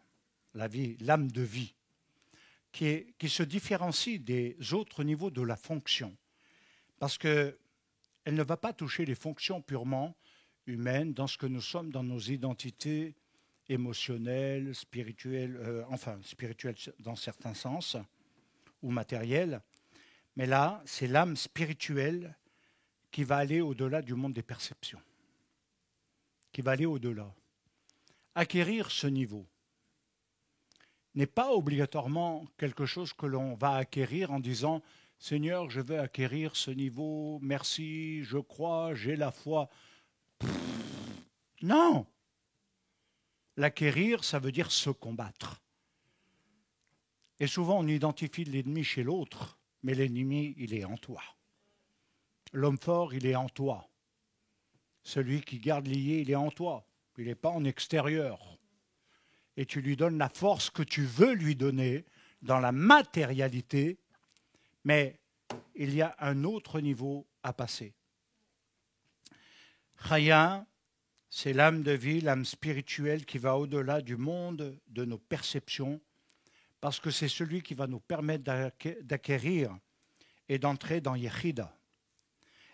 la vie, l'âme de vie, qui se différencie des autres niveaux de la fonction. Parce qu'elle ne va pas toucher les fonctions purement humaines dans ce que nous sommes, dans nos identités émotionnelles, spirituelles, spirituelles dans certains sens, ou matérielles. Mais là, c'est l'âme spirituelle qui va aller au-delà du monde des perceptions, qui va aller au-delà. Acquérir ce niveau n'est pas obligatoirement quelque chose que l'on va acquérir en disant « Seigneur, je veux acquérir ce niveau, merci, je crois, j'ai la foi. » Non. L'acquérir, ça veut dire se combattre. Et souvent, on identifie l'ennemi chez l'autre, mais l'ennemi, il est en toi. L'homme fort, il est en toi. Celui qui garde lié, il est en toi. Il n'est pas en extérieur. Et tu lui donnes la force que tu veux lui donner dans la matérialité, mais il y a un autre niveau à passer. Chaya, c'est l'âme de vie, l'âme spirituelle qui va au-delà du monde de nos perceptions, parce que c'est celui qui va nous permettre d'acquérir et d'entrer dans Yechida.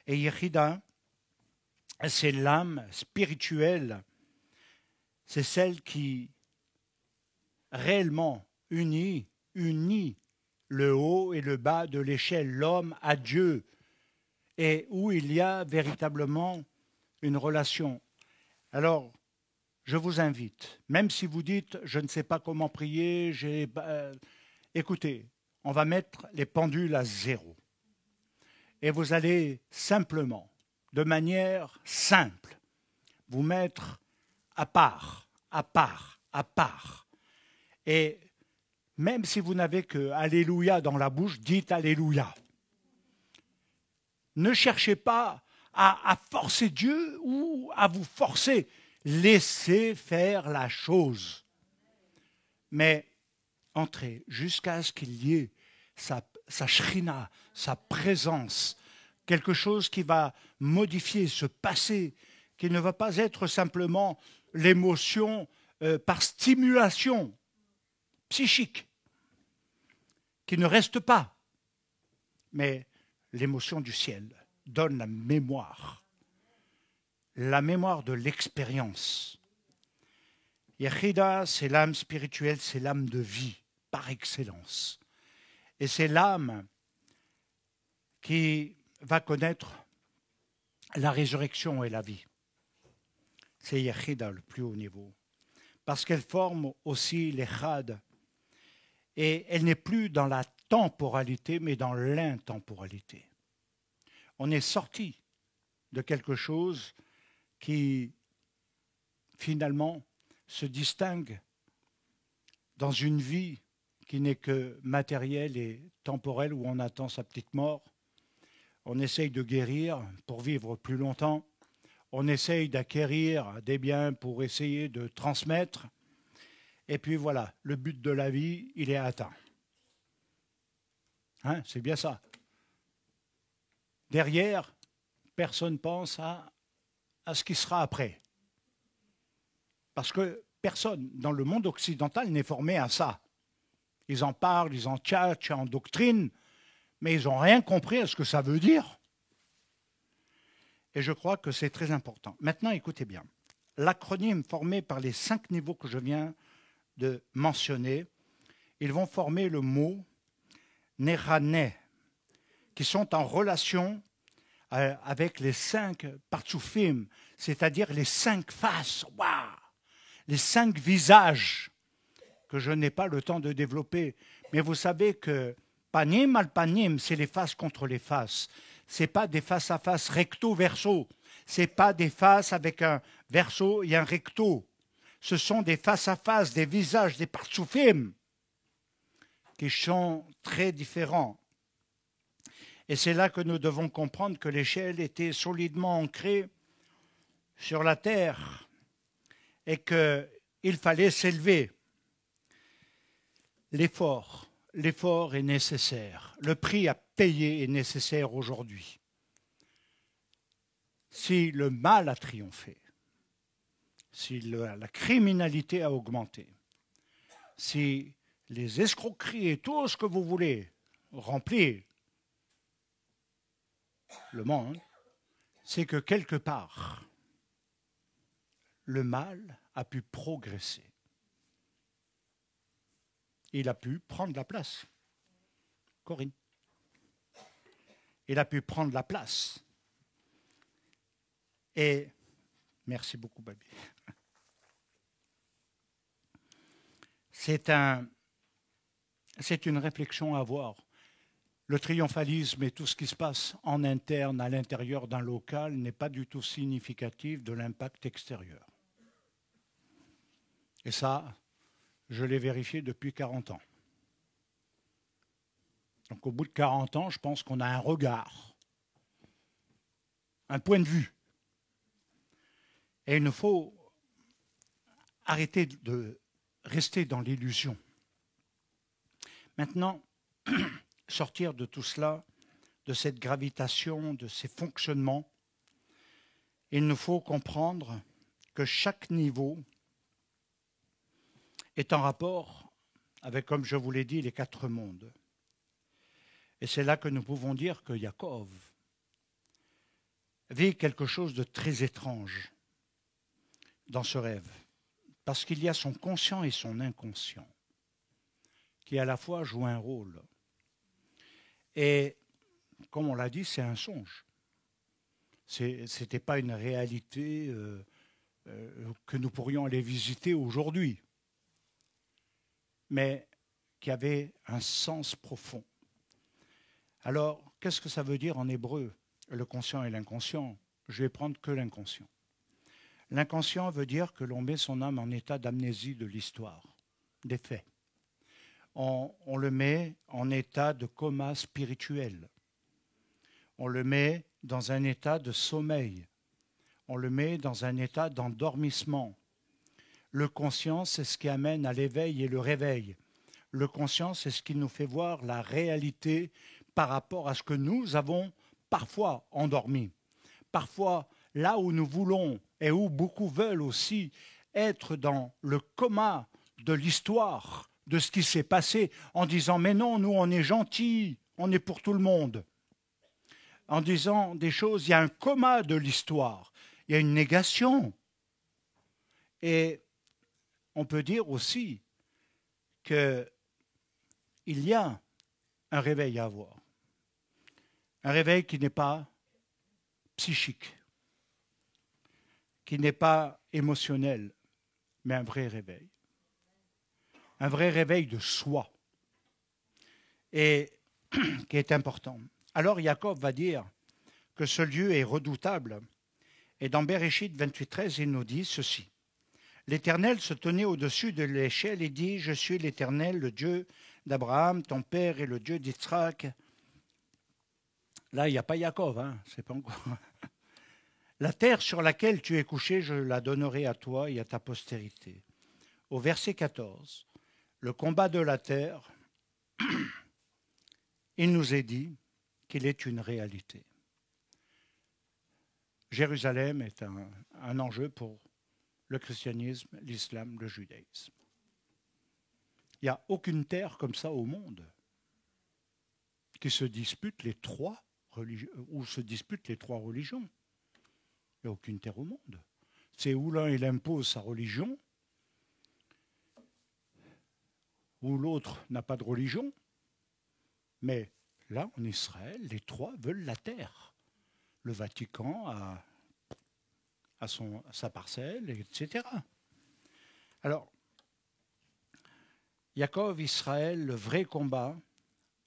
Et Yechida, c'est l'âme spirituelle, c'est celle qui réellement unit le haut et le bas de l'échelle, l'homme à Dieu, et où il y a véritablement une relation. Alors, je vous invite, même si vous dites « je ne sais pas comment prier », écoutez, on va mettre les pendules à 0. Et vous allez simplement, de manière simple, vous mettre à part. Et même si vous n'avez que Alléluia dans la bouche, dites Alléluia. Ne cherchez pas à forcer Dieu ou à vous forcer. Laissez faire la chose. Mais entrez jusqu'à ce qu'il y ait sa shrina, sa présence, quelque chose qui va modifier ce passé, qui ne va pas être simplement l'émotion par stimulation psychique, qui ne reste pas, mais l'émotion du ciel donne la mémoire de l'expérience. Yechida, c'est l'âme spirituelle, c'est l'âme de vie par excellence. Et c'est l'âme qui va connaître la résurrection et la vie. C'est Yechida, le plus haut niveau. Parce qu'elle forme aussi les Chad. Et elle n'est plus dans la temporalité, mais dans l'intemporalité. On est sorti de quelque chose qui, finalement, se distingue dans une vie qui n'est que matérielle et temporelle, où on attend sa petite mort. On essaye de guérir pour vivre plus longtemps. On essaye d'acquérir des biens pour essayer de transmettre. Et puis voilà, le but de la vie, il est atteint. Hein, c'est bien ça. Derrière, personne ne pense à ce qui sera après. Parce que personne dans le monde occidental n'est formé à ça. Ils en parlent, ils en tchatchent en doctrine, mais ils n'ont rien compris à ce que ça veut dire. Et je crois que c'est très important. Maintenant, écoutez bien. L'acronyme formé par les 5 niveaux que je viens de mentionner, ils vont former le mot Nerané, qui sont en relation avec les 5 partsoufim, c'est-à-dire les 5 faces, waouh, les 5 visages que je n'ai pas le temps de développer. Mais vous savez que panim al panim, c'est les faces contre les faces. Ce n'est pas des faces à face recto-verso. Ce n'est pas des faces avec un verso et un recto. Ce sont des faces à face, des visages, des partsoufim qui sont très différents. Et c'est là que nous devons comprendre que l'échelle était solidement ancrée sur la terre et qu'il fallait s'élever. L'effort est nécessaire. Le prix à payer est nécessaire aujourd'hui. Si le mal a triomphé, si la criminalité a augmenté, si les escroqueries et tout ce que vous voulez remplir le monde, c'est que quelque part, le mal a pu progresser. Il a pu prendre la place. Corinne. Il a pu prendre la place. Et merci beaucoup, Babi. C'est une réflexion à avoir. Le triomphalisme et tout ce qui se passe en interne, à l'intérieur d'un local, n'est pas du tout significatif de l'impact extérieur. Et ça, je l'ai vérifié depuis 40 ans. Donc au bout de 40 ans, je pense qu'on a un regard, un point de vue. Et il nous faut arrêter de rester dans l'illusion. Maintenant, sortir de tout cela, de cette gravitation, de ces fonctionnements, il nous faut comprendre que chaque niveau est en rapport avec, comme je vous l'ai dit, les 4 mondes. Et c'est là que nous pouvons dire que Yaakov vit quelque chose de très étrange dans ce rêve, parce qu'il y a son conscient et son inconscient qui à la fois jouent un rôle. Et comme on l'a dit, c'est un songe. Ce n'était pas une réalité que nous pourrions aller visiter aujourd'hui, mais qui avait un sens profond. Alors, qu'est-ce que ça veut dire en hébreu, le conscient et l'inconscient? Je vais prendre que l'inconscient. L'inconscient veut dire que l'on met son âme en état d'amnésie de l'histoire, des faits. On le met en état de coma spirituel. On le met dans un état de sommeil. On le met dans un état d'endormissement. Le conscient, c'est ce qui amène à l'éveil et le réveil. Le conscient, c'est ce qui nous fait voir la réalité par rapport à ce que nous avons parfois endormi. Parfois, là où nous voulons et où beaucoup veulent aussi être dans le coma de l'histoire, de ce qui s'est passé, en disant « mais non, nous on est gentils, on est pour tout le monde ». En disant des choses, il y a un coma de l'histoire, il y a une négation. Et on peut dire aussi qu'il y a un réveil à avoir. Un réveil qui n'est pas psychique, qui n'est pas émotionnel, mais un vrai réveil. Un vrai réveil de soi, et qui est important. Alors Jacob va dire que ce lieu est redoutable. Et dans Bereshit 28:13, il nous dit ceci. L'Éternel se tenait au-dessus de l'échelle et dit, « Je suis l'Éternel, le Dieu d'Abraham, ton père, et le Dieu d'Isaac. » Là, il n'y a pas Jacob, hein, c'est pas encore. La terre sur laquelle tu es couché, je la donnerai à toi et à ta postérité. Au verset 14, le combat de la terre, il nous est dit qu'il est une réalité. Jérusalem est un enjeu pour le christianisme, l'islam, le judaïsme. Il n'y a aucune terre comme ça au monde qui se dispute les trois religions, ou se dispute les trois religions. Il n'y a aucune terre au monde. C'est où l'un il impose sa religion, ou l'autre n'a pas de religion. Mais là, en Israël, les trois veulent la terre. Le Vatican a sa parcelle, etc. Alors, Jacob, Israël, le vrai combat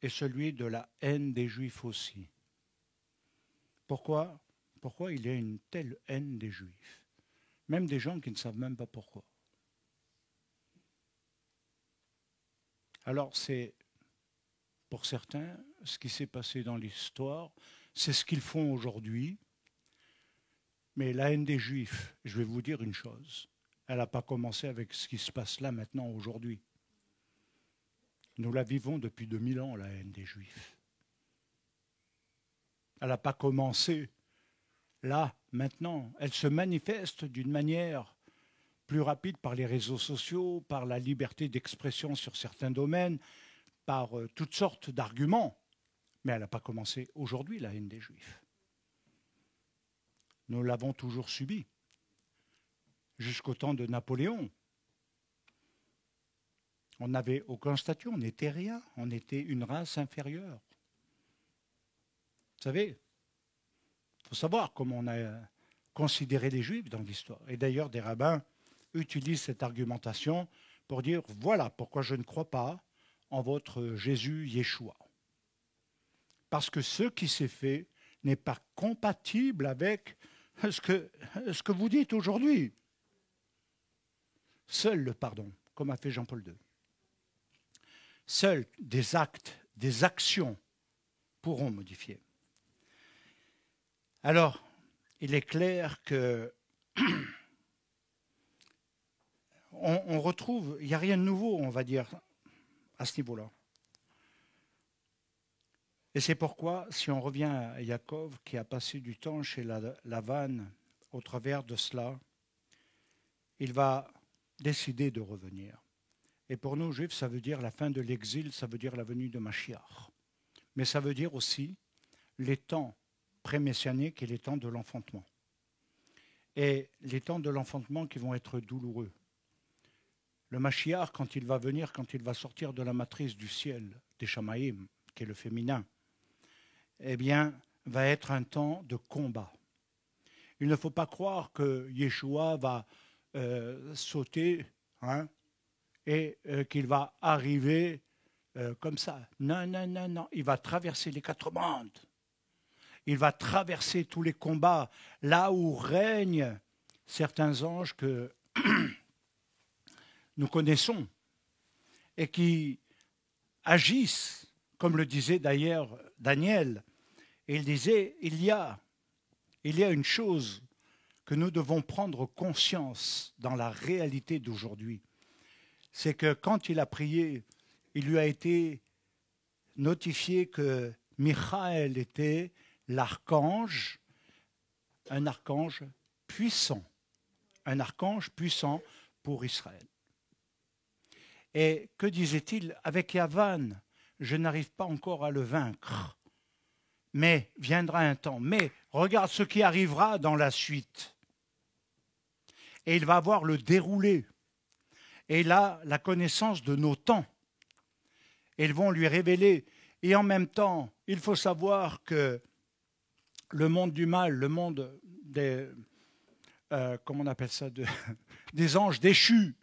est celui de la haine des Juifs aussi. Pourquoi il y a une telle haine des Juifs? Même des gens qui ne savent même pas pourquoi. Alors c'est, pour certains, ce qui s'est passé dans l'histoire, c'est ce qu'ils font aujourd'hui. Mais la haine des Juifs, je vais vous dire une chose, elle n'a pas commencé avec ce qui se passe là maintenant aujourd'hui. Nous la vivons depuis 2000 ans, la haine des Juifs. Elle n'a pas commencé là, maintenant. Elle se manifeste d'une manière plus rapide par les réseaux sociaux, par la liberté d'expression sur certains domaines, par toutes sortes d'arguments. Mais elle n'a pas commencé aujourd'hui, la haine des Juifs. Nous l'avons toujours subie, jusqu'au temps de Napoléon. On n'avait aucun statut, on n'était rien, on était une race inférieure. Vous savez, il faut savoir comment on a considéré les Juifs dans l'histoire. Et d'ailleurs, des rabbins utilisent cette argumentation pour dire, voilà pourquoi je ne crois pas en votre Jésus Yeshua. Parce que ce qui s'est fait n'est pas compatible avec ce que vous dites aujourd'hui. Seul le pardon, comme a fait Jean-Paul II. Seuls des actes, des actions pourront modifier. Alors, il est clair que on retrouve, il n'y a rien de nouveau, on va dire, à ce niveau-là. Et c'est pourquoi, si on revient à Jacob, qui a passé du temps chez Lavan, au travers de cela, il va décider de revenir. Et pour nous, Juifs, ça veut dire la fin de l'exil, ça veut dire la venue de Mashiach. Mais ça veut dire aussi les temps pré-messianiques et les temps de l'enfantement. Et les temps de l'enfantement qui vont être douloureux. Le Mashiach, quand il va venir, quand il va sortir de la matrice du ciel, des Shamaïm, qui est le féminin, eh bien, va être un temps de combat. Il ne faut pas croire que Yeshua va sauter, et qu'il va arriver comme ça. Non, non, non, non. Il va traverser les quatre mondes. Il va traverser tous les combats, là où règnent certains anges que nous connaissons et qui agissent, comme le disait d'ailleurs Daniel. Et il disait, il y a une chose que nous devons prendre conscience dans la réalité d'aujourd'hui. C'est que quand il a prié, il lui a été notifié que Michaël était l'archange, un archange puissant pour Israël. Et que disait-il? Avec Yavan, je n'arrive pas encore à le vaincre, mais viendra un temps. Mais regarde ce qui arrivera dans la suite. Et il va avoir le déroulé. Et là, la connaissance de nos temps. Et ils vont lui révéler. Et en même temps, il faut savoir que le monde du mal, le monde des, comment on appelle ça, des anges déchus,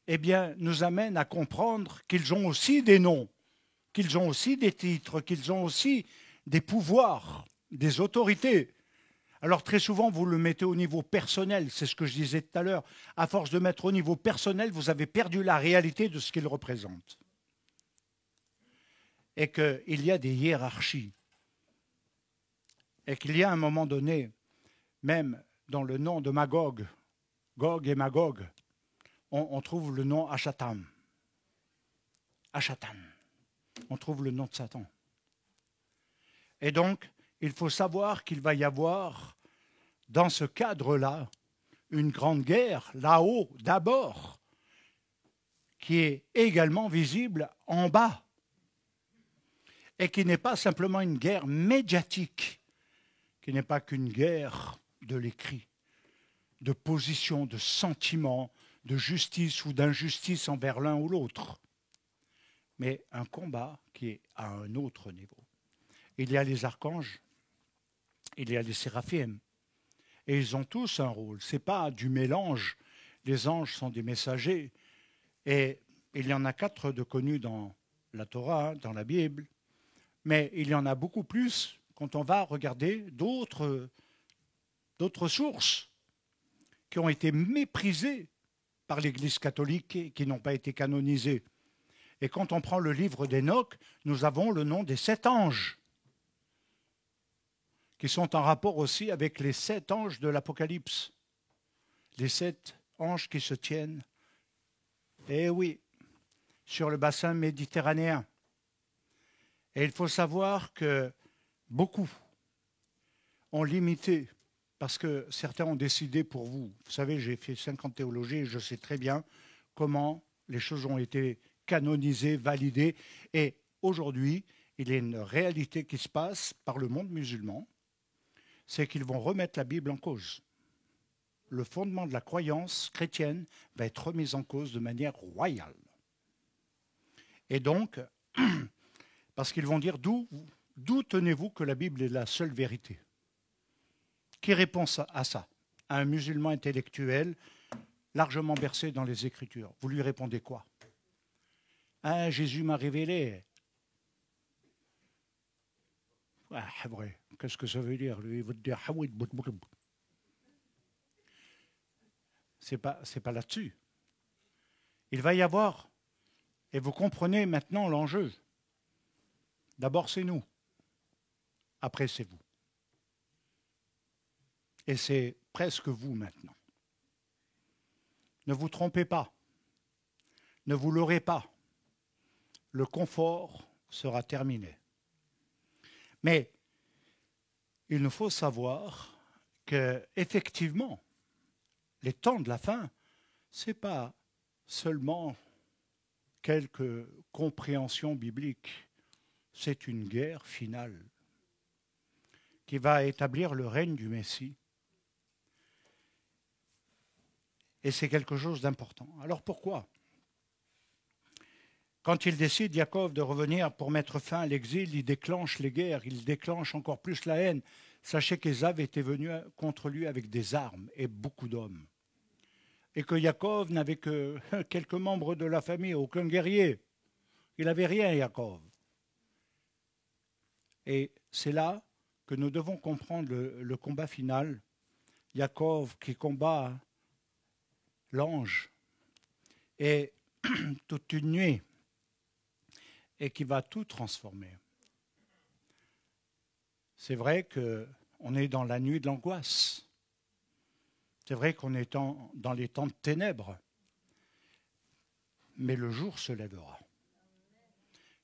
eh bien, nous amène à comprendre qu'ils ont aussi des noms, qu'ils ont aussi des titres, qu'ils ont aussi des pouvoirs, des autorités. Alors très souvent, vous le mettez au niveau personnel, c'est ce que je disais tout à l'heure. À force de mettre au niveau personnel, vous avez perdu la réalité de ce qu'il représente. Et qu'il y a des hiérarchies. Et qu'il y a à un moment donné, même dans le nom de Magog, Gog et Magog, on trouve le nom Achatam. Achatam. On trouve le nom de Satan. Et donc, il faut savoir qu'il va y avoir, dans ce cadre-là, une grande guerre, là-haut, d'abord, qui est également visible en bas, et qui n'est pas simplement une guerre médiatique, qui n'est pas qu'une guerre de l'écrit, de position, de sentiment, de justice ou d'injustice envers l'un ou l'autre, mais un combat qui est à un autre niveau. Il y a les archanges, il y a les séraphim, et ils ont tous un rôle. Ce n'est pas du mélange. Les anges sont des messagers, et il y en a 4 de connus dans la Torah, dans la Bible, mais il y en a beaucoup plus quand on va regarder d'autres sources qui ont été méprisées par l'Église catholique et qui n'ont pas été canonisées. Et quand on prend le livre d'Enoch, nous avons le nom des 7 anges, qui sont en rapport aussi avec les 7 anges de l'Apocalypse. Les 7 anges qui se tiennent, eh oui, sur le bassin méditerranéen. Et il faut savoir que beaucoup ont limité, parce que certains ont décidé pour vous. Vous savez, j'ai fait 50 théologies et je sais très bien comment les choses ont été canonisées, validées. Et aujourd'hui, il y a une réalité qui se passe par le monde musulman, c'est qu'ils vont remettre la Bible en cause. Le fondement de la croyance chrétienne va être remis en cause de manière royale. Et donc, parce qu'ils vont dire, d'où tenez-vous que la Bible est la seule vérité ? Qui répond à ça ? À un musulman intellectuel, largement bercé dans les Écritures. Vous lui répondez quoi ? Ah, Jésus m'a révélé. Ah, vrai. Qu'est-ce que ça veut dire ? Lui, il veut dire c'est pas là-dessus. Il va y avoir, et vous comprenez maintenant l'enjeu. D'abord, c'est nous. Après, c'est vous. Et c'est presque vous maintenant. Ne vous trompez pas. Ne vous leurrez pas. Le confort sera terminé. Mais il nous faut savoir qu'effectivement, les temps de la fin, ce n'est pas seulement quelques compréhensions bibliques, c'est une guerre finale qui va établir le règne du Messie. Et c'est quelque chose d'important. Alors pourquoi ? Quand il décide, Jacob, de revenir pour mettre fin à l'exil, il déclenche les guerres, il déclenche encore plus la haine. Sachez qu'Ésav était venu contre lui avec des armes et beaucoup d'hommes. Et que Jacob n'avait que quelques membres de la famille, aucun guerrier. Il n'avait rien, Jacob. Et c'est là que nous devons comprendre le combat final. Jacob qui combat l'ange et toute une nuit et qui va tout transformer. C'est vrai qu'on est dans la nuit de l'angoisse. C'est vrai qu'on est dans les temps de ténèbres. Mais le jour se lèvera.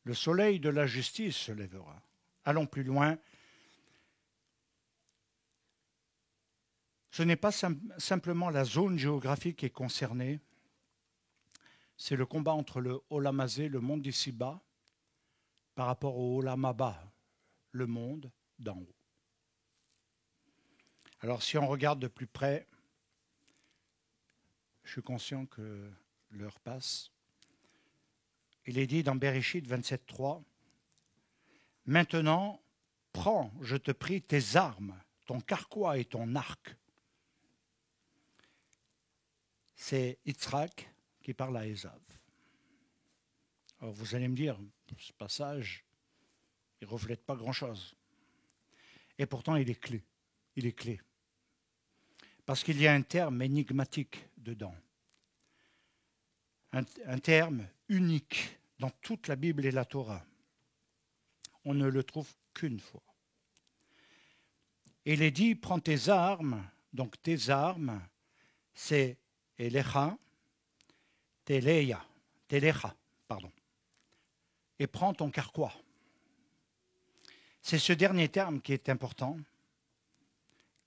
Le soleil de la justice se lèvera. Allons plus loin. Ce n'est pas simplement la zone géographique qui est concernée, c'est le combat entre le Olam Hazé, le monde d'ici-bas, par rapport au Olam Haba, le monde d'en haut. Alors si on regarde de plus près, je suis conscient que l'heure passe. Il est dit dans Bereshit 27.3, « Maintenant, prends, je te prie, tes armes, ton carquois et ton arc. C'est Yitzhak qui parle à Ésav. Alors vous allez me dire, ce passage, il ne reflète pas grand-chose. Et pourtant, il est clé. Il est clé. Parce qu'il y a un terme énigmatique dedans. Un terme unique dans toute la Bible et la Torah. On ne le trouve qu'une fois. Et il est dit, prends tes armes. Donc tes armes, c'est Elecha, Telecha, pardon. Et prends ton carquois. C'est ce dernier terme qui est important,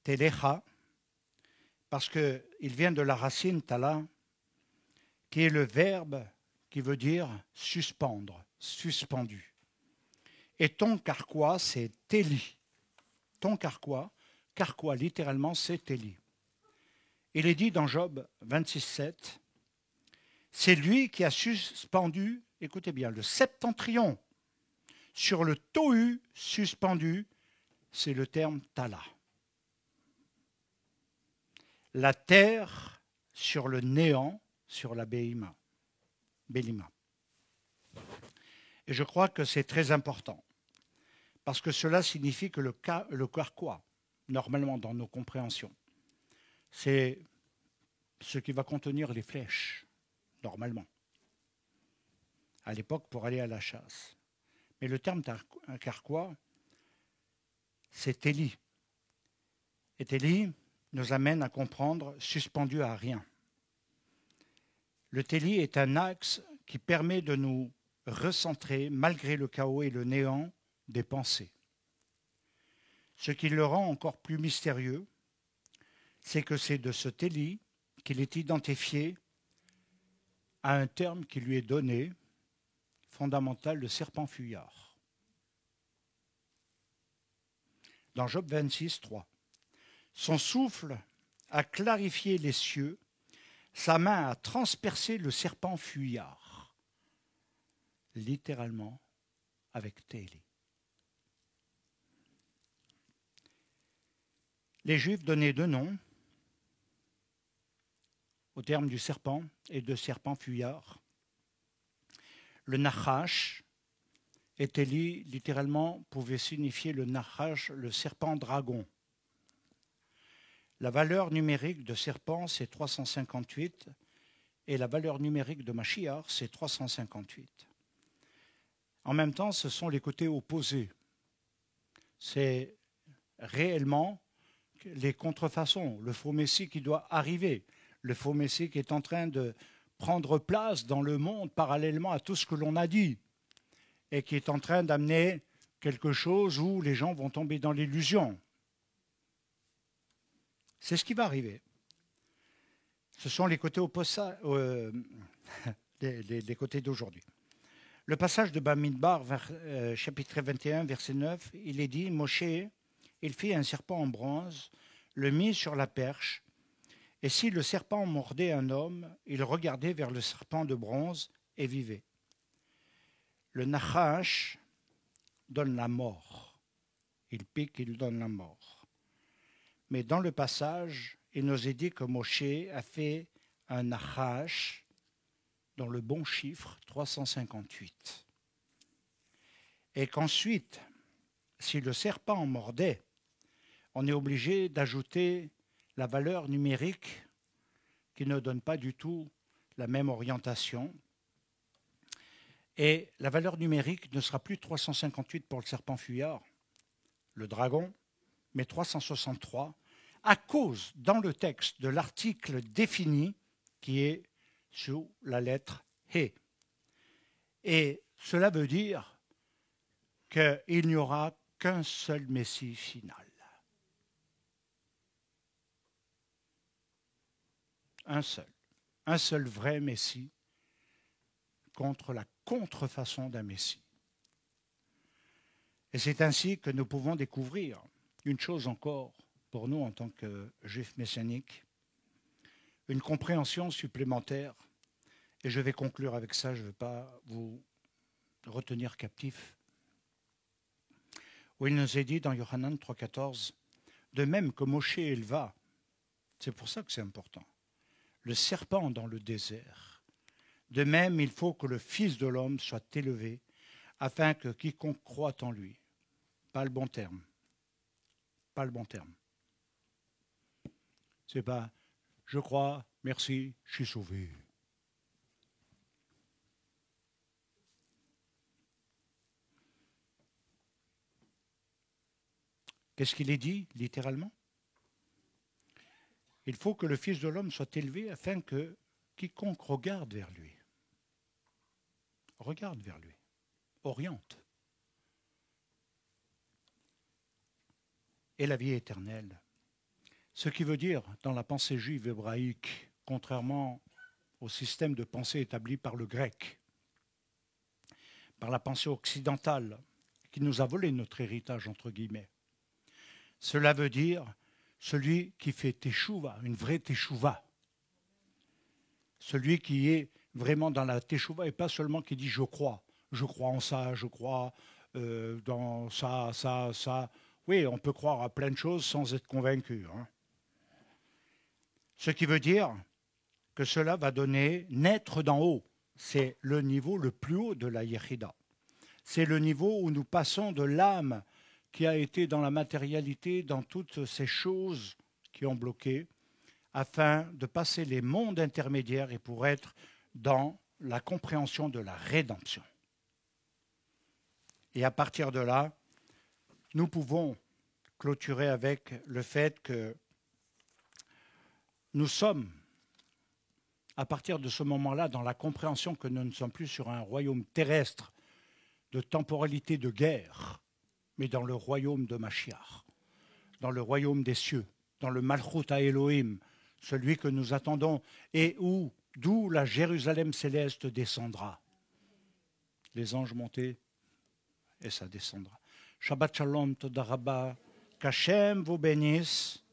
Telecha, parce qu'il vient de la racine tala, qui est le verbe qui veut dire suspendre, suspendu. Et ton carquois, c'est Téli. Ton carquois littéralement, c'est Téli. Il est dit dans Job 26,7, c'est lui qui a suspendu, écoutez bien, le septentrion sur le tohu suspendu, c'est le terme tala. La terre sur le néant, sur la bélima. Et je crois que c'est très important, parce que cela signifie que le carquois, normalement dans nos compréhensions, c'est ce qui va contenir les flèches, normalement, à l'époque pour aller à la chasse. Mais le terme carquois, c'est Téli. Et Téli nous amène à comprendre suspendu à rien. Le Téli est un axe qui permet de nous recentrer malgré le chaos et le néant des pensées. Ce qui le rend encore plus mystérieux, c'est que c'est de ce Téli qu'il est identifié à un terme qui lui est donné, fondamental, le serpent fuyard. Dans Job 26, 3. Son souffle a clarifié les cieux, sa main a transpercé le serpent fuyard. Littéralement, avec Téli. Les Juifs donnaient deux noms au terme du serpent et de serpent fuyard. Le Nachash, et Téli, littéralement, pouvait signifier le Nachash, le serpent dragon. La valeur numérique de serpent, c'est 358, et la valeur numérique de Mashiach, c'est 358. En même temps, ce sont les côtés opposés. C'est réellement les contrefaçons, le faux Messie qui doit arriver, le faux Messie qui est en train de prendre place dans le monde parallèlement à tout ce que l'on a dit et qui est en train d'amener quelque chose où les gens vont tomber dans l'illusion. C'est ce qui va arriver. Ce sont les côtés opposés, les côtés d'aujourd'hui. Le passage de Bamidbar, chapitre 21, verset 9, il est dit, Moshe, il fit un serpent en bronze, le mit sur la perche, et si le serpent mordait un homme, il regardait vers le serpent de bronze et vivait. Le Nachash donne la mort. Il pique, il donne la mort. Mais dans le passage, il nous est dit que Moshe a fait un Nachash dans le bon chiffre 358. Et qu'ensuite, si le serpent mordait, on est obligé d'ajouter la valeur numérique qui ne donne pas du tout la même orientation. Et la valeur numérique ne sera plus 358 pour le serpent fuyard, le dragon, mais 363, à cause, dans le texte, de l'article défini qui est sous la lettre He. Et cela veut dire qu'il n'y aura qu'un seul Messie final. Un seul vrai Messie contre la contrefaçon d'un Messie. Et c'est ainsi que nous pouvons découvrir une chose encore pour nous en tant que Juifs messianiques, une compréhension supplémentaire, et je vais conclure avec ça, je ne veux pas vous retenir captifs. où il nous est dit dans Yohanan 3,14, de même que Moshe éleva, c'est pour ça que c'est important, le serpent dans le désert, de même il faut que le Fils de l'homme soit élevé, afin que quiconque croit en lui, pas le bon terme, pas le bon terme. C'est pas je crois, merci, je suis sauvé. Qu'est-ce qu'il est dit littéralement? Il faut que le Fils de l'homme soit élevé afin que quiconque regarde vers lui, oriente, ait la vie éternelle. Ce qui veut dire, dans la pensée juive hébraïque, contrairement au système de pensée établi par le grec, par la pensée occidentale, qui nous a volé notre héritage, entre guillemets, cela veut dire celui qui fait teshuva, une vraie teshuva. Celui qui est vraiment dans la teshuva et pas seulement qui dit je crois en ça, je crois dans ça, ça, ça. Oui, on peut croire à plein de choses sans être convaincu. Hein. Ce qui veut dire que cela va donner naître d'en haut. C'est le niveau le plus haut de la Yechida. C'est le niveau où nous passons de l'âme qui a été dans la matérialité, dans toutes ces choses qui ont bloqué, afin de passer les mondes intermédiaires et pour être dans la compréhension de la rédemption. Et à partir de là, nous pouvons clôturer avec le fait que nous sommes, à partir de ce moment-là, dans la compréhension que nous ne sommes plus sur un royaume terrestre de temporalité de guerre, mais dans le royaume de Mashiach, dans le royaume des cieux, dans le Malchut Elohim, celui que nous attendons, et d'où la Jérusalem céleste descendra. Les anges montés, et ça descendra. Shabbat Shalom, Toda Rabba, qu'Hachem vous bénisse.